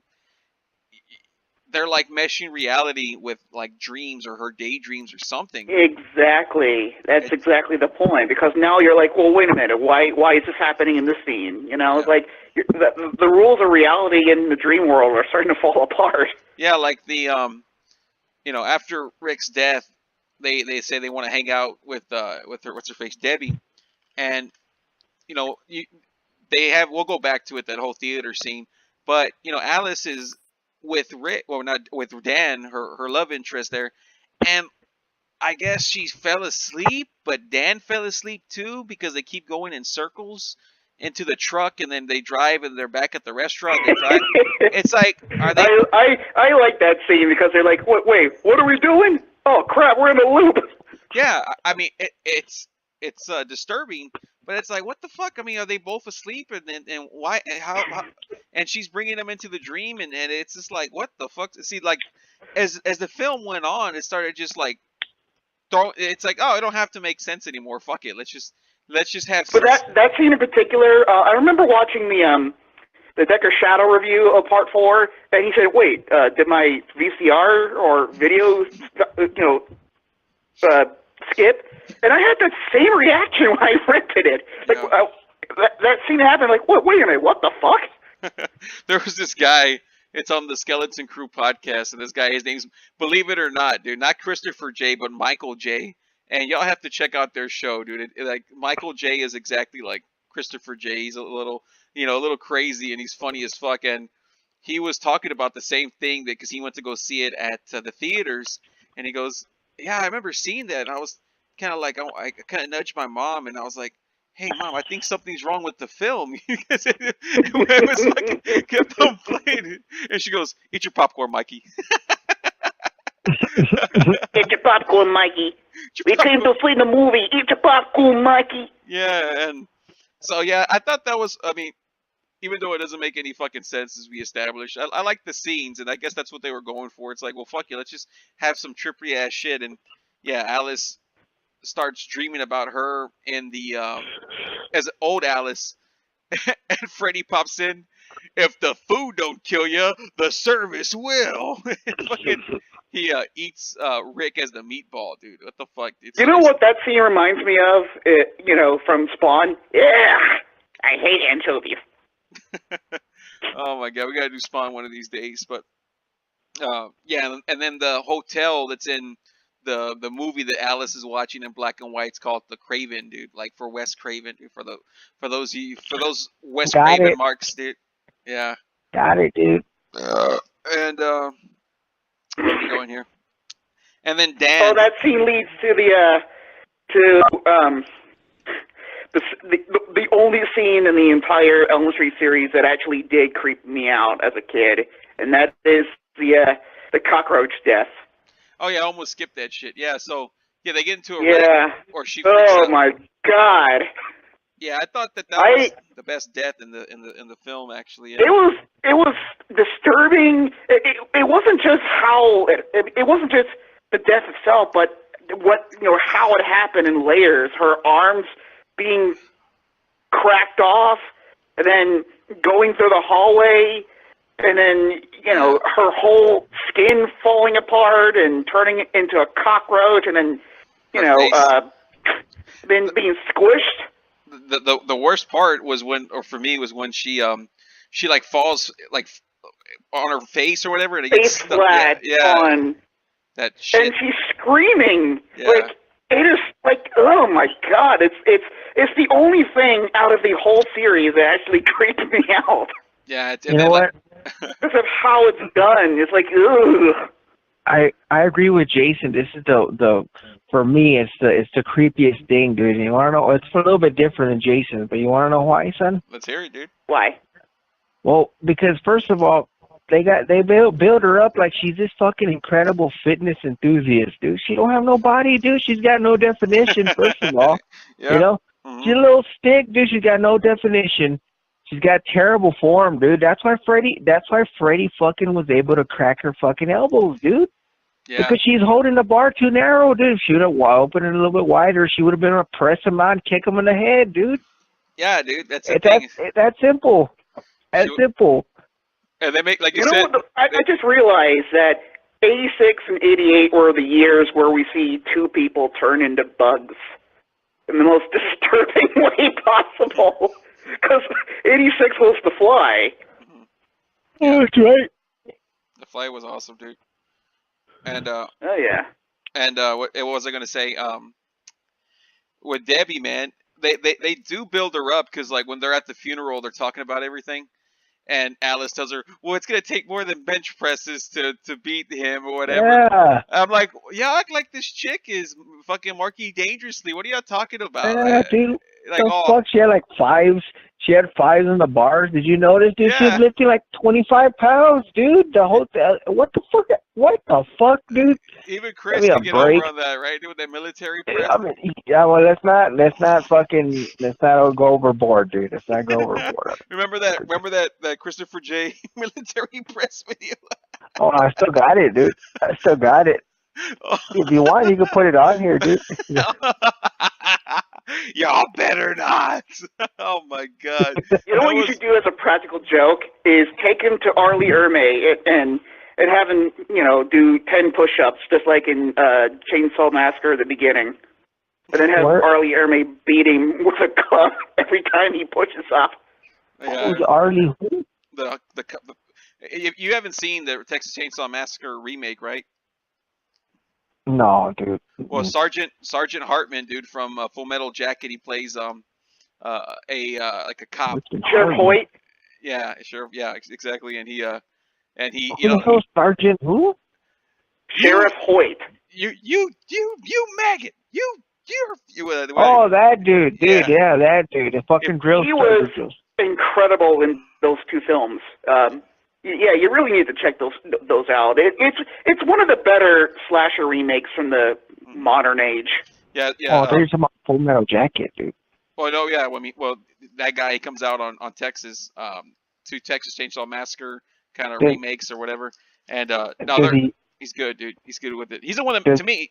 they're like meshing reality with like dreams or her daydreams or something. Exactly. That's exactly the point, because now you're like, well, wait a minute, why is this happening in this scene? It's like the rules of reality in the dream world are starting to fall apart. Yeah, like the after Rick's death, they say they want to hang out with her what's her face Debbie, and we'll go back to it, that whole theater scene, but Alice is with Rick, well not with Dan, her love interest there, and I guess she fell asleep, but Dan fell asleep too because they keep going in circles into the truck and then they drive and they're back at the restaurant. They drive. It's like, are they? I like that scene because they're like, wait, what are we doing? Oh crap, we're in a loop. Yeah, I mean it's disturbing, but it's like what the fuck? I mean, are they both asleep and why? How? And she's bringing them into the dream and it's just like what the fuck? See, like as the film went on, it started just like it's like oh, it don't have to make sense anymore. Fuck it, let's just have. But that scene in particular, I remember watching the Decker Shadow review of Part 4, and he said, "Wait, did my VCR or video, skip?" And I had that same reaction when I rented it. Like that scene happened. Like, what? Wait a minute, what the fuck? There was this guy. It's on the Skeleton Crew podcast, and this guy, his name's, believe it or not, dude, not Christopher J, but Michael J. And y'all have to check out their show, dude. Like Michael J is exactly like Christopher J. He's a little crazy, and he's funny as fuck. And he was talking about the same thing because he went to go see it at the theaters, and he goes, "Yeah, I remember seeing that." And I was kind of like, I kind of nudged my mom, and I was like, "Hey, Mom, I think something's wrong with the film." It was like kept on playing, and she goes, "Eat your popcorn, Mikey." Eat your popcorn, Mikey. We came to see the movie. Eat your popcorn, Mikey. Yeah, and so yeah, I thought that was. I mean, even though it doesn't make any fucking sense as we established, I like the scenes, and I guess that's what they were going for. It's like, well, fuck you, let's just have some trippy ass shit, and yeah, Alice starts dreaming about her in the as old Alice, and Freddy pops in. If the food don't kill you, the service will. He eats Rick as the meatball, dude. What the fuck? You know what that scene reminds me of? From Spawn. Yeah, I hate anchovies. Oh my god, we gotta do Spawn one of these days. But yeah, and then the hotel that's in the movie that Alice is watching in black and white is called the Craven, dude. Like for Wes Craven, dude. For those Wes Craven marks, dude. Yeah. Got it, dude. And where are we going here? And then Dan. Oh, that scene leads to the only scene in the entire Elm Street series that actually did creep me out as a kid, and that is the cockroach death. Oh yeah, I almost skipped that shit. Yeah, so yeah, they get into a wreck, or she freaks out. My god. Yeah, I thought that was the best death in the film, actually. Yeah. It was disturbing. It wasn't just how it wasn't just the death itself, but how it happened in layers. Her arms being cracked off, and then going through the hallway, and then her whole skin falling apart and turning into a cockroach, and then then being squished. The worst part was when she like falls like on her face or whatever, and it gets stuck. On that shit. And she's screaming. Yeah. Like it is like, oh my god, it's the only thing out of the whole series that actually creeped me out. Yeah, you know what? Because of how it's done, it's like, ugh. I agree with Jason. This is the for me it's the creepiest thing, dude. And you want to know? It's a little bit different than Jason, but you want to know why, son? Let's hear it, dude. Why? Well, because first of all, they build her up like she's this fucking incredible fitness enthusiast, dude. She don't have no body, dude. She's got no definition, first of all. Yeah. You know? Mhm. She's a little stick, dude. She's got no definition. She's got terrible form, dude. That's why Freddy fucking was able to crack her fucking elbows, dude. Yeah. Because she's holding the bar too narrow, dude. If she would have opened it a little bit wider, she would have been able to press him out and kick him in the head, dude. Yeah, dude. That's the thing. That's simple. That's simple. And they make, like you You know said. what? I just realized that 86 and 88 were the years where we see two people turn into bugs in the most disturbing way possible. Because 86 was The Fly. Yeah, that's right. The Fly was awesome, dude. And Oh yeah. and what was I gonna say? With Debbie, man, they do build her up because like when they're at the funeral, they're talking about everything. And Alice tells her, well, it's going to take more than bench presses to beat him or whatever. Yeah. I'm like, y'all act like this chick is fucking Marky Dangerously. What are y'all talking about? Yeah, dude. Like, the fuck? She had like fives. She had fives in the bars. Did you notice, dude? She was lifting like 25 pounds, dude. The whole what the fuck? What the fuck, dude? Even Chris can get over on that, right? With that military press. I mean, yeah, well, let's not go overboard, dude. Let's not go overboard. Remember that Christopher J. military press video? Oh, I still got it, dude. I still got it. Oh. If you want, you can put it on here, dude. Y'all better not. Oh my god. You know what you should do as a practical joke is take him to Arlie Ermey and have him, do 10 push-ups just like in Chainsaw Massacre at the beginning. And then have Arlie Ermey beat him with a club every time he pushes up. Yeah. Who's Arlie? You haven't seen the Texas Chainsaw Massacre remake, right? No, dude. Well, Sergeant Hartman, dude, from Full Metal Jacket, he plays like a cop. Sheriff Hoyt. Yeah, sure. Yeah, exactly. And he Who the hell, Sergeant who? Sheriff Hoyt. You maggot. Oh, that dude. Yeah, that dude. The fucking drill. He was incredible in those two films. Yeah, you really need to check those out. It's one of the better slasher remakes from the modern age. Yeah. Oh, there's some Full Metal Jacket, dude. Well, no, yeah. That guy, he comes out on Texas, two Texas Chainsaw Massacre kind of remakes or whatever. And he's good, dude. He's good with it. He's the one that, to me.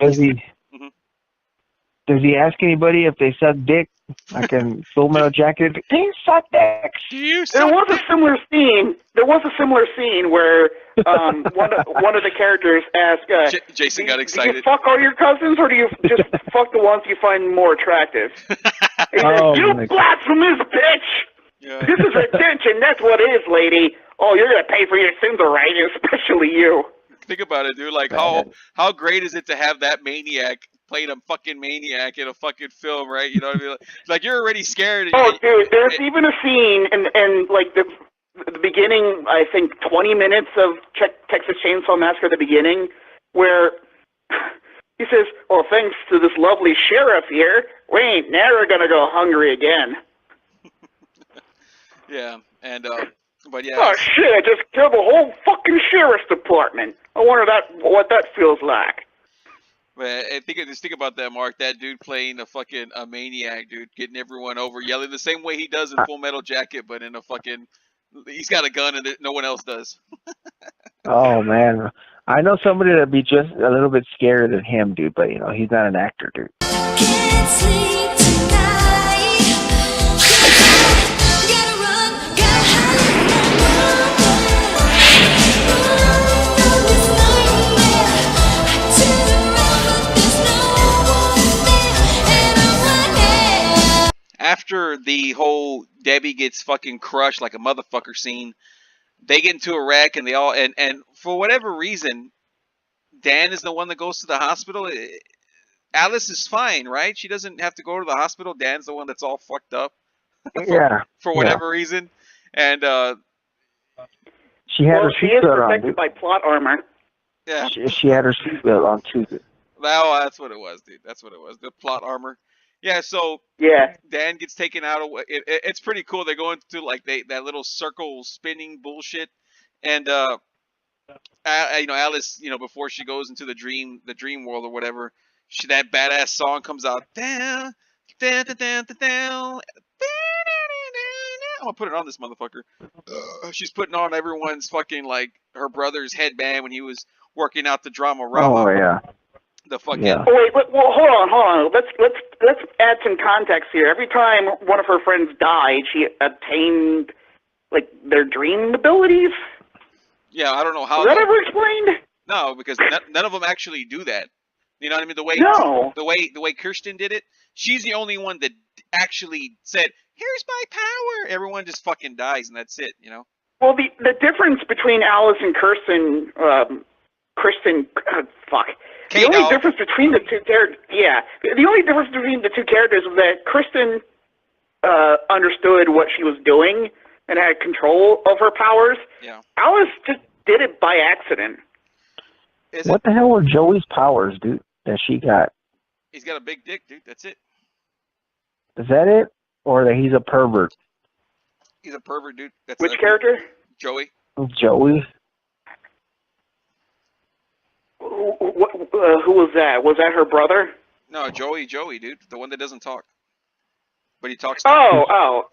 Does he ask anybody if they suck dick? Like in Full Metal Jacket, do you suck dicks? There was a similar scene where one of the characters asked, Jason got excited. Do you fuck all your cousins, or do you just fuck the ones you find more attractive? He says, you blasphemous bitch! Yeah. This is attention, that's what it is, lady. Oh, you're going to pay for your sins, all right, especially you. Think about it, dude. Like, how great is it to have that maniac playing a fucking maniac in a fucking film, right? You know what I mean? Like you're already scared. Dude, there's even a scene and like the beginning, I think 20 minutes of Texas Chainsaw Massacre at the beginning, where he says, "Oh, thanks to this lovely sheriff here, we ain't never gonna go hungry again." Yeah, and but yeah. Oh shit! I just killed the whole fucking sheriff's department. I wonder what that feels like. Man, just think about that, Mark. That dude playing a maniac, dude, getting everyone over, yelling the same way he does in Full Metal Jacket, but in he's got a gun and no one else does. Oh man, I know somebody that'd be just a little bit scarier than him, dude. But he's not an actor, dude. Can't sleep tonight. Gotta run, gotta After the whole Debbie gets fucking crushed like a motherfucker scene, they get into a wreck and they all and for whatever reason, Dan is the one that goes to the hospital. Alice is fine, right? She doesn't have to go to the hospital. Dan's the one that's all fucked up. For whatever reason, and she had her she is seatbelt on, protected dude. by plot armor. Yeah, she had her seatbelt on too. Oh, that's what it was, dude. That's what it was. The plot armor. Yeah, so Dan gets taken out. It's pretty cool. They go into like that little circle spinning bullshit, And Alice, before she goes into the dream world or whatever, that badass song comes out. Down, down, down, down, down. I'm gonna put it on this motherfucker. She's putting on everyone's fucking like her brother's headband when he was working out the drama rama. Oh yeah. The fucking. Yeah. Oh wait, well, hold on. Let's add some context here. Every time one of her friends died, she obtained like their dream abilities. Yeah, I don't know how. Was that ever explained? No, because none of them actually do that. You know what I mean? The way Kirsten did it, she's the only one that actually said, "Here's my power." Everyone just fucking dies, and that's it. Well, the difference between Alice and Kristen, The only difference between the two characters, the only difference between the two characters was that Kristen understood what she was doing and had control of her powers. Yeah. Alice just did it by accident. What the hell were Joey's powers, dude, that she got? He's got a big dick, dude. That's it. Is that it? Or that he's a pervert? He's a pervert, dude. That's Which character? Joey. Joey? Who was that? Was that her brother? No, Joey, dude. The one that doesn't talk. But he talks. Oh.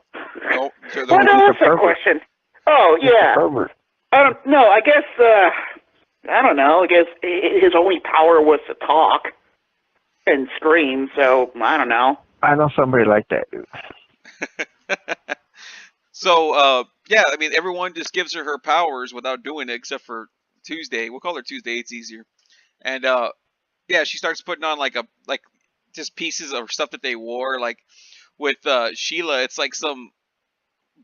No, What was that question? Oh, yeah. I don't know. I guess, I don't know. I guess his only power was to talk and scream, so I don't know. I know somebody like that, dude. So, yeah, I mean, everyone just gives her powers without doing it, except for Tuesday. We'll call her Tuesday. It's easier. And, yeah, she starts putting on, like just pieces of stuff that they wore. Like, with Sheila, it's like some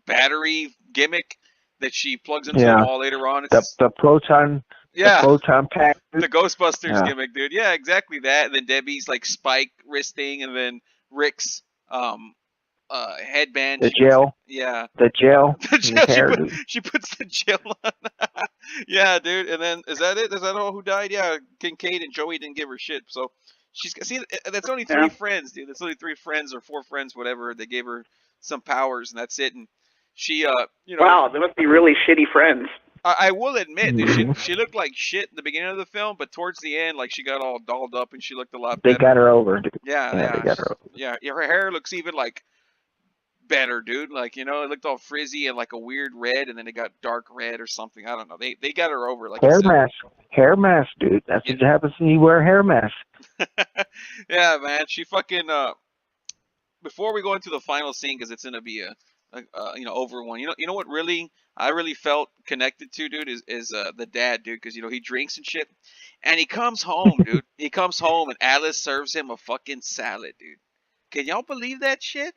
battery gimmick that she plugs into the wall later on. It's the proton... Yeah, the proton pack. The Ghostbusters gimmick, dude. Yeah, exactly that. And then Debbie's like spike wrist thing, and then Rick's headband. The gel. Yeah. The gel. The gel. She puts the gel on. Yeah, dude. And then is that it? Is that all who died? Yeah, Kincaid and Joey didn't give her shit. So she's that's only three friends, dude. That's only 3 friends or 4 friends, whatever. They gave her some powers, and that's it. And she, Wow, they must be really shitty friends. I will admit, dude, she looked like shit in the beginning of the film, but towards the end, like she got all dolled up and she looked a lot better. They got her over, dude. Yeah, they got her over. Yeah, her hair looks even like better, dude. Like, it looked all frizzy and like a weird red, and then it got dark red or something. I don't know. They got her over. Like hair mask, dude. That's what happens when you wear a hair mask. Yeah, man. She fucking before we go into the final scene, because it's gonna be a over one. You know what I really felt connected to, dude, is the dad, dude, because he drinks and shit, and he comes home, dude. He comes home and Alice serves him a fucking salad, dude. Can y'all believe that shit?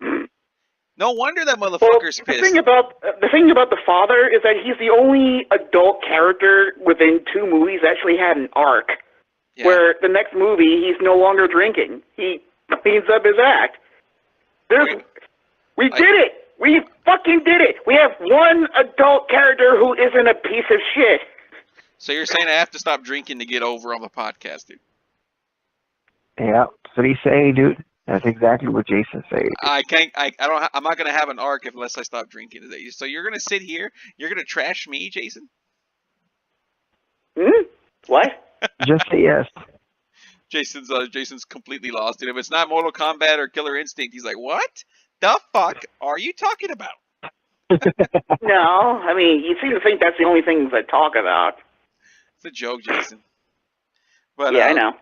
No wonder that motherfucker's pissed. The thing about the father is that he's the only adult character within 2 movies that actually had an arc. Yeah. Where the next movie he's no longer drinking. He cleans up his act. We did it. We fucking did it! We have one adult character who isn't a piece of shit. So you're saying I have to stop drinking to get over on the podcast, dude? Yeah, that's what he say, dude. That's exactly what Jason said. I'm not gonna have an arc unless I stop drinking today. So you're gonna sit here, you're gonna trash me, Jason? What? Just say yes. Jason's completely lost, dude. If it's not Mortal Kombat or Killer Instinct, he's like, what? The fuck are you talking about? No, I mean, you seem to think that's the only things I talk about. It's a joke, Jason. But yeah, I know.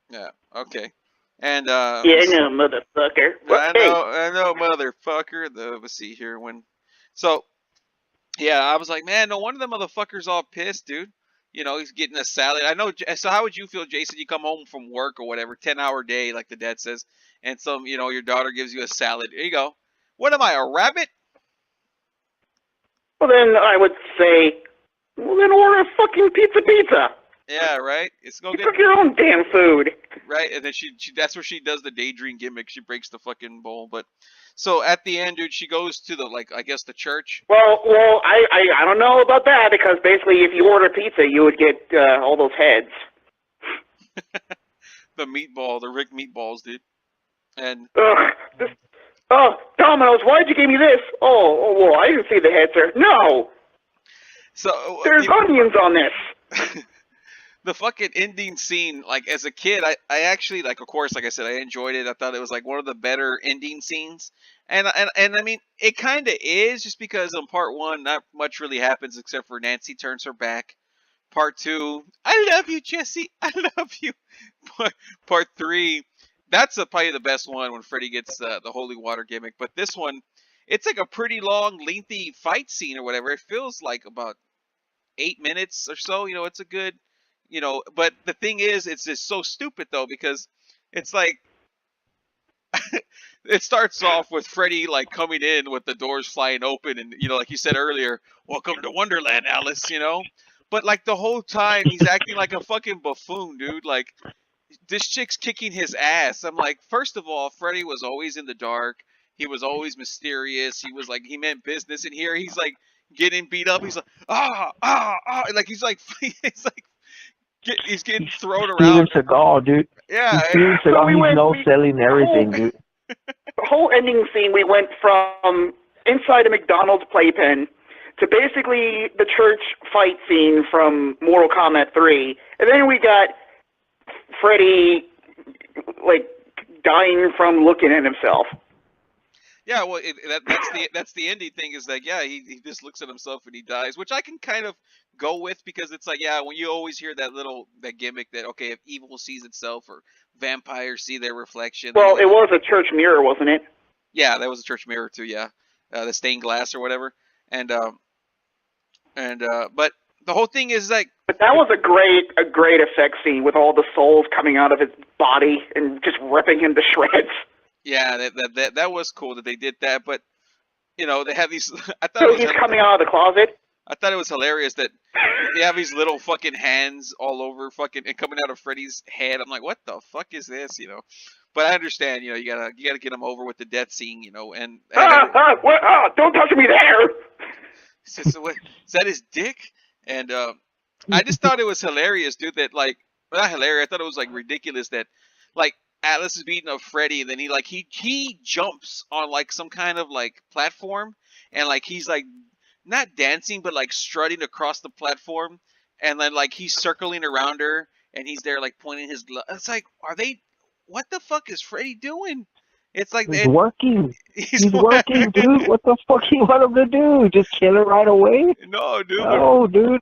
Yeah, okay. And yeah, I know, motherfucker. I know, motherfucker. Let's see here So, yeah, I was like, man, no wonder the motherfucker's all pissed, dude. He's getting a salad. I know. So how would you feel, Jason? You come home from work or whatever, 10-hour day, like the dad says, and your daughter gives you a salad. Here you go. What am I, a rabbit? Well, then I would say, then order a fucking pizza. Yeah, right. Cook your own damn food. Right, and then she that's where she does the daydream gimmick. She breaks the fucking bowl. But so at the end, dude, she goes to the church. Well, I don't know about that, because basically if you order pizza, you would get all those heads. The Rick meatballs, dude. And Domino's, why'd you give me this? Oh, well, I didn't see the head, sir. No. So There's onions on this. the fucking ending scene, like as a kid, I actually like, of course, like I said, I enjoyed it. I thought it was like one of the better ending scenes, and I mean, it kind of is, just because in part one, not much really happens except for Nancy turns her back. Part two, I love you, Jesse, I love you. Part three, that's probably the best one when Freddy gets the holy water gimmick. But this one, it's like a pretty long, lengthy fight scene or whatever. It feels like about 8 minutes or so. You know, it's a good, but the thing is, it's just so stupid though, because it's like it starts off with Freddy like coming in with the doors flying open, and like you said earlier, welcome to Wonderland, Alice. But like the whole time he's acting like a fucking buffoon, dude. Like this chick's kicking his ass. I'm like, first of all, Freddy was always in the dark. He was always mysterious. He was like, he meant business. And here he's like getting beat up. He's like, like he's like, he's getting thrown around. Steven Seagal, dude. Yeah. Steven Seagal, he's no selling everything, dude. The whole ending scene, we went from inside a McDonald's playpen to basically the church fight scene from Mortal Kombat 3, and then we got Freddy like dying from looking at himself. Yeah, well, that's the ending thing, is that, yeah, he just looks at himself and he dies, which I can kind of go with, because it's like, yeah, when you always hear that gimmick that, okay, if evil sees itself or vampires see their reflection. Well, it was a church mirror, wasn't it? Yeah, that was a church mirror too. Yeah, the stained glass or whatever, but the whole thing is like. But that was a great effect scene with all the souls coming out of his body and just ripping him to shreds. Yeah, that was cool that they did that, but they have these. I thought So he's coming out of the closet. I thought it was hilarious that they have these little fucking hands all over fucking and coming out of Freddy's head. I'm like, what the fuck is this? But I understand. You gotta get him over with the death scene. And don't touch me there. Says, what, is that his dick? And I just thought it was hilarious, dude. That like, not hilarious. I thought it was like ridiculous that like Alice is beating up Freddy, and then he jumps on like some kind of like platform, and like he's like not dancing but like strutting across the platform, and then like he's circling around her, and he's there like pointing his glove. It's like, what the fuck is Freddy doing? It's like he's working. He's working, dude. What the fuck you want him to do? Just kill her right away? No, dude. No, dude.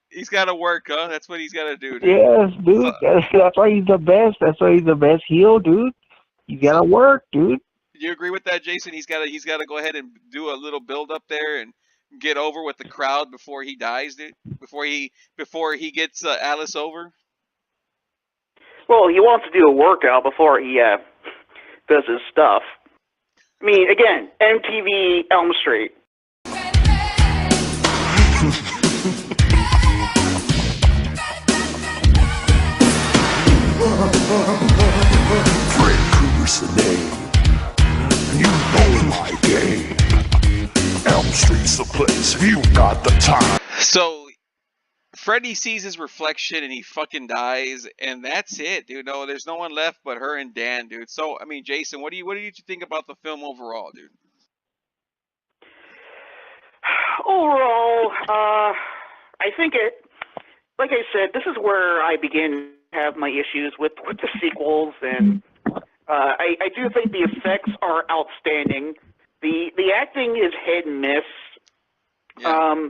He's got to work, huh? That's what he's got to do, dude. Yes, dude. That's why he's the best. That's why he's the best heel, dude. You gotta work, dude. Do you agree with that, Jason? He's got to go ahead and do a little build up there and get over with the crowd before he dies, dude. Before he gets Alice over. Well, he wants to do a workout before he does his stuff. I mean, again, MTV Elm Street. Freddy Krueger's the name, and you know my game. Elm Street's the place if you got the time. So Freddy sees his reflection and he fucking dies, and that's it, dude. No, there's no one left but her and Dan, dude. So I mean, Jason, what do you think about the film overall, dude? Overall, I think it. Like I said, this is where I begin to have my issues with the sequels, and I do think the effects are outstanding. The acting is hit and miss. Yeah.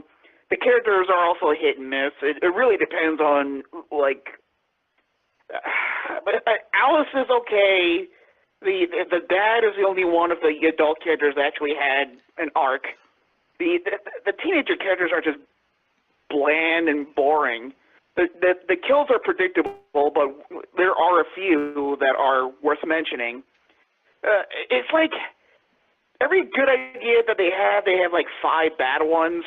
The characters are also hit and miss. It really depends on, like, but Alice is okay. The dad is the only one of the adult characters that actually had an arc. The teenager characters are just bland and boring. The kills are predictable, but there are a few that are worth mentioning. It's like every good idea that they have like 5 bad ones.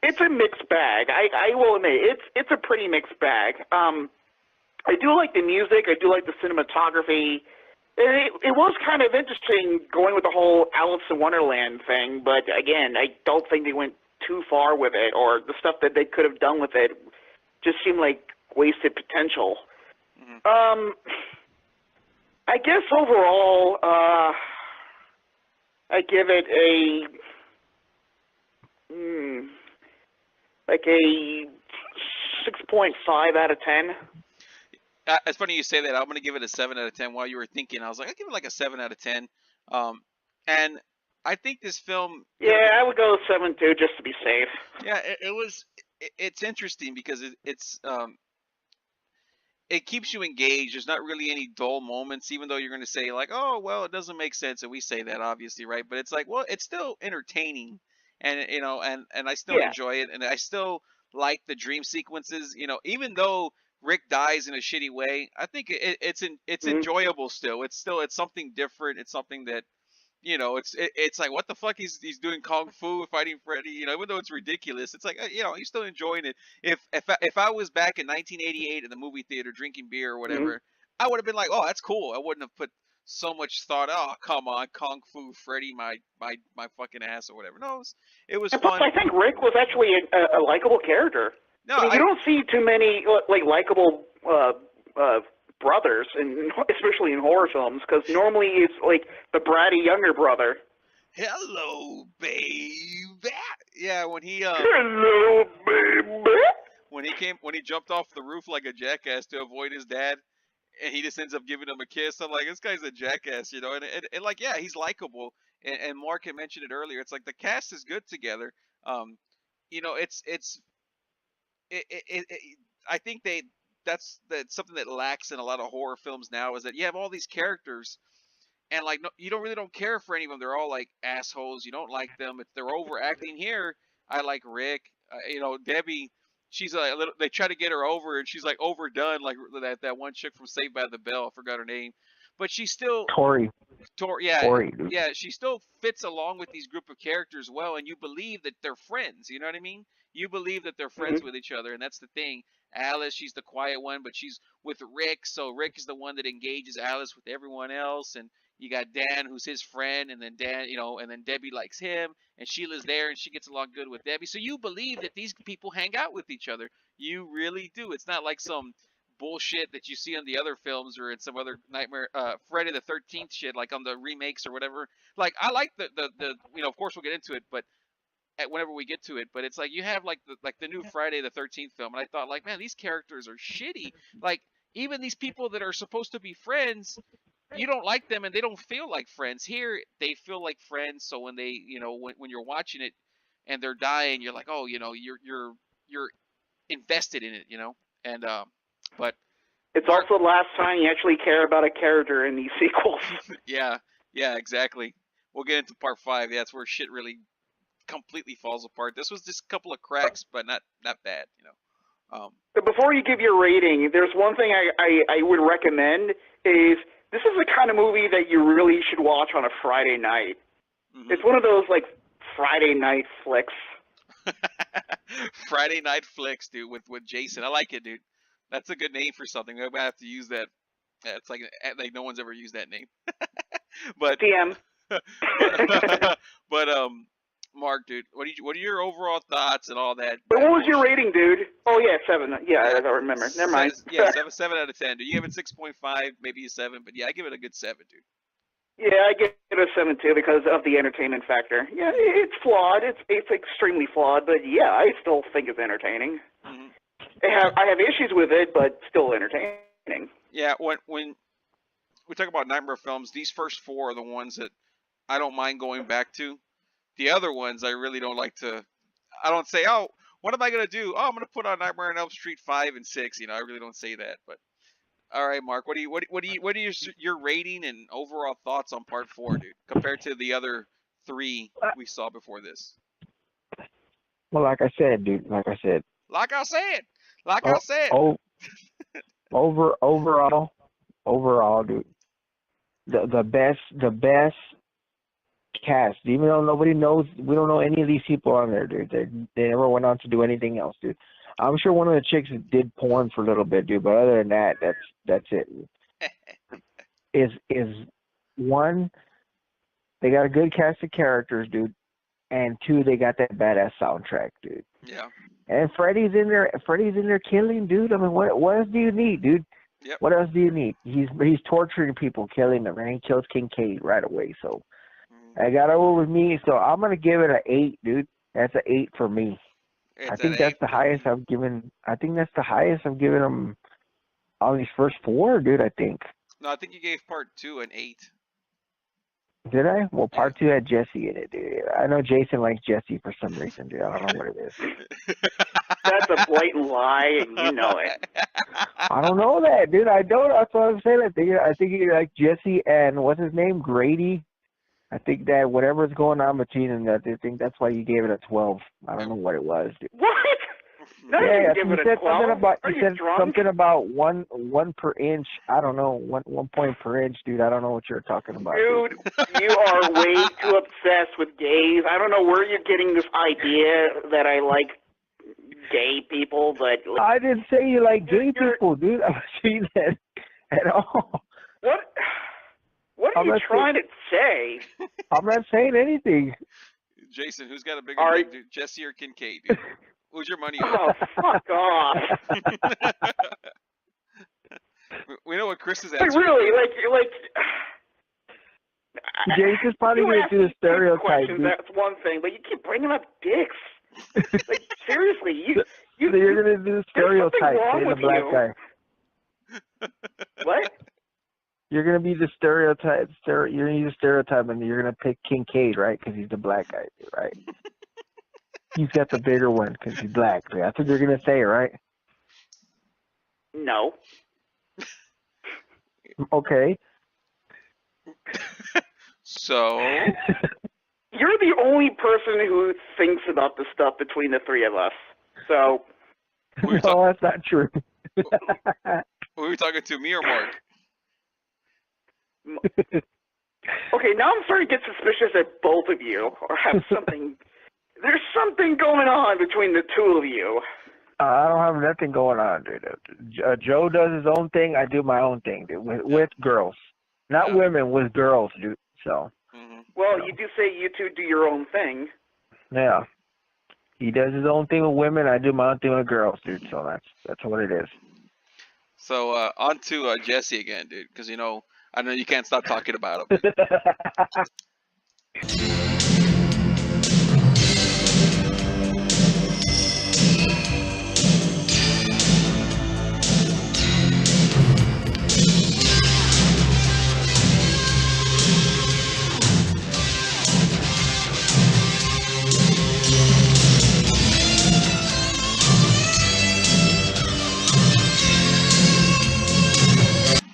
It's a mixed bag. I will admit, it's a pretty mixed bag. I do like the music. I do like the cinematography. It was kind of interesting going with the whole Alice in Wonderland thing, but again, I don't think they went too far with it, or the stuff that they could have done with it just seemed like wasted potential. Mm-hmm. I guess overall, I give it a like a 6.5 out of 10. It's funny you say that. I'm going to give it a 7 out of 10. While you were thinking, I was like, I'll give it like a 7 out of 10. And I think this film... Yeah, I would go 7 too, just to be safe. Yeah, it's interesting because it keeps you engaged. There's not really any dull moments, even though you're going to say like, oh, well, it doesn't make sense. And we say that obviously, right? But it's like, well, it's still entertaining. And, you know, and I still enjoy it. And I still like the dream sequences, you know, even though Rick dies in a shitty way, I think it's enjoyable still. It's something different. It's something that, you know, it's like, what the fuck, he's doing kung fu fighting Freddy, you know, even though it's ridiculous, it's like, you know, he's still enjoying it. If I was back in 1988 in the movie theater drinking beer or whatever, I would have been like, oh, that's cool. I wouldn't have put so much thought, oh, come on, kung fu Freddy, my fucking ass or whatever. No, it was fun. I think Rick was actually a likable character. No, I mean, you don't see too many like likable brothers, and especially in horror films, because normally it's like the bratty younger brother. Hello, baby. Yeah, when he Hello, baby. when he jumped off the roof like a jackass to avoid his dad, and he just ends up giving him a kiss. I'm like, this guy's a jackass, you know. And like, yeah, he's likable. And Mark had mentioned it earlier. It's like the cast is good together. You know, I think that's something that lacks in a lot of horror films now, is that you have all these characters, and like, no, you don't care for any of them. They're all like assholes. You don't like them. If they're overacting here, I like Rick. You know, Debbie, she's a little. They try to get her over, and she's like overdone, like that one chick from Saved by the Bell. I forgot her name, but she's still Tori. Yeah, Tori. yeah. She still fits along with these group of characters well, and you believe that they're friends. You know what I mean? You believe that they're friends with each other, and that's the thing. Alice, she's the quiet one, but she's with Rick, so Rick is the one that engages Alice with everyone else, and you got Dan, who's his friend, and then Dan, you know, and then Debbie likes him, and Sheila's there, and she gets along good with Debbie. So you believe that these people hang out with each other. You really do. It's not like some bullshit that you see in the other films or in some other Nightmare, Friday the 13th shit, like on the remakes or whatever. Like, I like the you know, of course we'll get into it, but whenever we get to it, but it's like you have like the new Friday the 13th film, and I thought like, man, these characters are shitty. Like, even these people that are supposed to be friends, you don't like them, and they don't feel like friends. Here, they feel like friends. So when they, you know, when you're watching it and they're dying, you're like, oh, you know, you're invested in it, you know. And but it's also the last time you actually care about a character in these sequels. yeah, exactly. We'll get into part 5. Yeah, that's where shit really completely falls apart. This was just a couple of cracks, but not bad, you know. But before you give your rating, there's one thing I would recommend is, this is the kind of movie that you really should watch on a Friday night. It's one of those like Friday night flicks. Friday night flicks, dude, with Jason. I like it, dude. That's a good name for something. We're gonna have to use that. It's like no one's ever used that name. But DM. but Mark, dude, what are your overall thoughts and all that? But what was your rating, dude? Oh yeah, 7. Yeah, I don't remember. Never mind. Yeah, 7 out of 10. Dude, you give it 6.5, maybe a 7, but yeah, I give it a good 7, dude. Yeah, I give it a 7 too because of the entertainment factor. Yeah, it's flawed. It's extremely flawed, but yeah, I still think it's entertaining. I have issues with it, but still entertaining. Yeah, when we talk about Nightmare films, these first 4 are the ones that I don't mind going back to. The other ones I really don't like to. I don't say, oh, what am I gonna do? Oh, I'm gonna put on Nightmare on Elm Street 5 and 6. You know, I really don't say that. But all right, Mark, what are your rating and overall thoughts on part 4, dude, compared to the other 3 we saw before this? Well, like I said, dude. Like I said. Overall, dude. The best cast. Even though nobody knows, we don't know any of these people on there, dude. They never went on to do anything else, dude. I'm sure one of the chicks did porn for a little bit, dude. But other than that, that's it. Is one, they got a good cast of characters, dude, and 2, they got that badass soundtrack, dude. Yeah. And Freddy's in there killing, dude. I mean, what else do you need, dude? Yep. What else do you need? He's torturing people, killing them, and he kills Kincaid right away. So I got over with me. So I'm gonna give it an 8, dude. That's an 8 for me. I think that's the highest I've given. I think that's the highest I've given him on these first 4, dude. I think. No, I think you gave part 2 an 8. Did I? Well, part 2 had Jesse in it, dude. I know Jason likes Jesse for some reason, dude. I don't know what it is. That's a blatant lie, and you know it. I don't know that, dude. I don't. That's what I'm saying. I think he like Jesse and what's his name, Grady. I think that whatever's going on between them, I think that's why you gave it a 12. I don't know what it was, dude. What? No, you Yeah, didn't give he it a said 12. something about Are he you said drunk? something about one per inch. I don't know, one point per inch, dude. I don't know what you're talking about. Dude, you are way too obsessed with gays. I don't know where you're getting this idea that I like gay people, but I didn't say you like gay You're- people, dude. I'm not saying that at all. what are I'm you not trying to say? I'm not saying anything. Jason, who's got a bigger All dick, right. dude? Jesse or Kincaid, dude? Who's your money on? Oh, fuck off. We know what Chris is But answering. really, like Jason's probably you gonna ask do the me stereotype, questions, dude. that's one thing, but you keep bringing up dicks. Like, seriously, you So you're gonna do the stereotype, wrong saying the with black you. guy. What? You're gonna be the stereotype. You're gonna use a stereotype, and you're gonna pick Kincaid, right? Because he's the black guy, right? He's got the bigger one because he's black. That's what you're gonna say, right? No. Okay. So, You're the only person who thinks about the stuff between the three of us. So, Who No, that's not true. who are we talking to, me or Mark? okay, now I'm starting to get suspicious that both of you have something. There's something going on between the two of you. I don't have nothing going on, dude. Joe does his own thing. I do my own thing, dude, with girls. Not women, with girls, dude. So. Mm-hmm. Well, you do say you two do your own thing. Yeah. He does his own thing with women. I do my own thing with girls, dude. So that's what it is. So, on to Jesse again, dude, because, you know, I know you can't stop talking about him.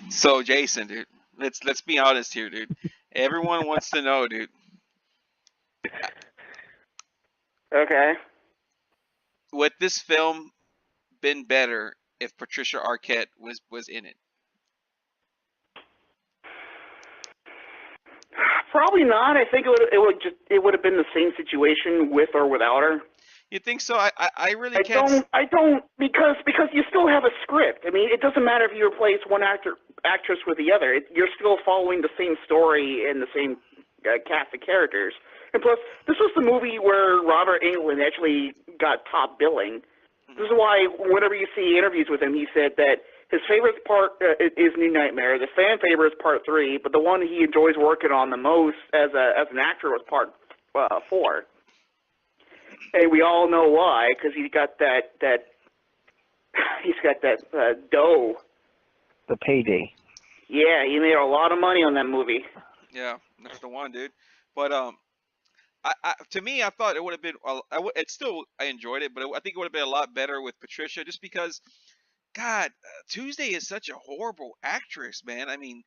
So, Jason, dude, let's be honest here, dude. Everyone wants to know, dude. Okay. Would this film been better if Patricia Arquette was in it? Probably not. I think it would have been the same situation with or without her. You think so? I really can't. I don't because you still have a script. I mean, it doesn't matter if you replace one actress with the other. You're still following the same story and the same cast of characters. And plus, this was the movie where Robert Englund actually got top billing. This is why whenever you see interviews with him, he said that his favorite part is New Nightmare. The fan favorite is part 3, but the one he enjoys working on the most as an actor was part 4. And we all know why, because he's got that dough. The payday. Yeah, he made a lot of money on that movie. Yeah, that's the one, dude. But to me, I thought it would have been. I enjoyed it, but I think it would have been a lot better with Patricia, just because. God, Tuesday is such a horrible actress, man. I mean,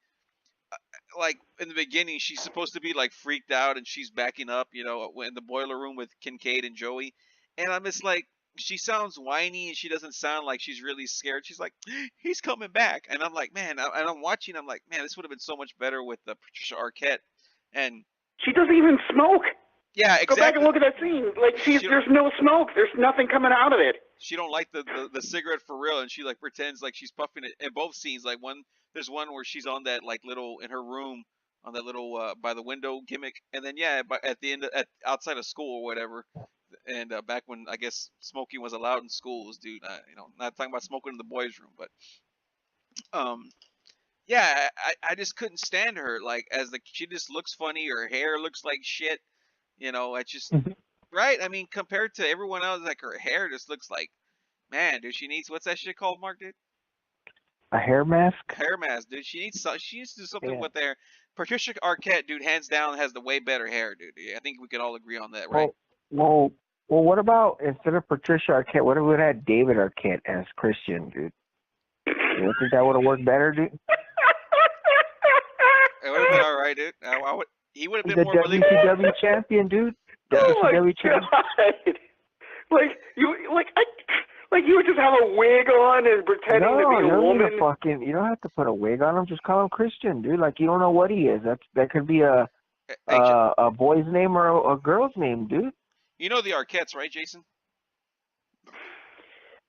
like in the beginning, she's supposed to be like freaked out, and she's backing up, you know, in the boiler room with Kincaid and Joey, and I'm just like, she sounds whiny, and she doesn't sound like she's really scared. She's like, he's coming back, and I'm like, man, and I'm watching, I'm like, man, this would have been so much better with Patricia Arquette, and She doesn't even smoke. yeah, Go back exactly. and look at that scene. Like, there's no smoke. There's nothing coming out of it. She don't like the cigarette for real, and she like pretends like she's puffing it in both scenes. Like there's one where she's on that like little in her room on that little by the window gimmick, and then but at the end outside of school or whatever, and back when I guess smoking was allowed in schools, dude. You know, not talking about smoking in the boys' room, but yeah, I just couldn't stand her. Like she just looks funny. Her hair looks like shit. You know, I just. right? I mean, compared to everyone else, like her hair just looks like, man, dude. She needs what's that shit called, Mark? Dude, A hair mask? hair mask, dude. She needs to do something Yeah. with their. Patricia Arquette, dude, hands down has the way better hair, dude. I think we can all agree on that, right? Well, what about instead of Patricia Arquette, what if we had David Arquette as Christian, dude? You don't think that would have worked better, dude? It would have been all right, dude. He would have He's been the more believable. WCW champion, dude. Oh my WCW champion. God! Like you would just have a wig on and pretending to No, be you a don't woman. need a fucking. You don't have to put a wig on him. Just call him Christian, dude. Like you don't know what he is. That could be a boy's name or a girl's name, dude. You know the Arquettes, right, Jason?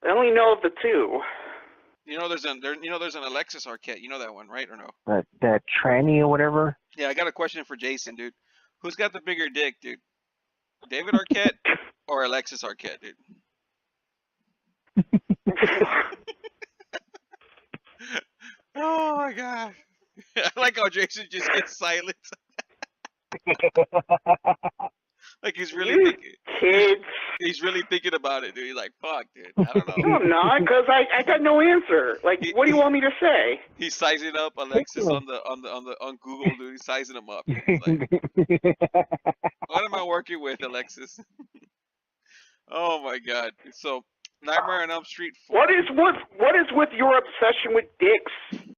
I only know of the two. You know there's an Alexis Arquette. You know that one, right or no? That tranny or whatever. Yeah, I got a question for Jason, dude. Who's got the bigger dick, dude? David Arquette or Alexis Arquette, dude? Oh my god! I like how Jason just gets silent. Like he's really You thinking. kids. He's really thinking about it, dude. He's like, "Fuck, dude. I don't No, know." I'm not, because I got no answer. Like, what do you want me to say? He's sizing up Alexis on Google, dude. He's sizing him up. He's like, what am I working with, Alexis? Oh my god! So, Nightmare on Elm Street 4. What is with your obsession with dicks?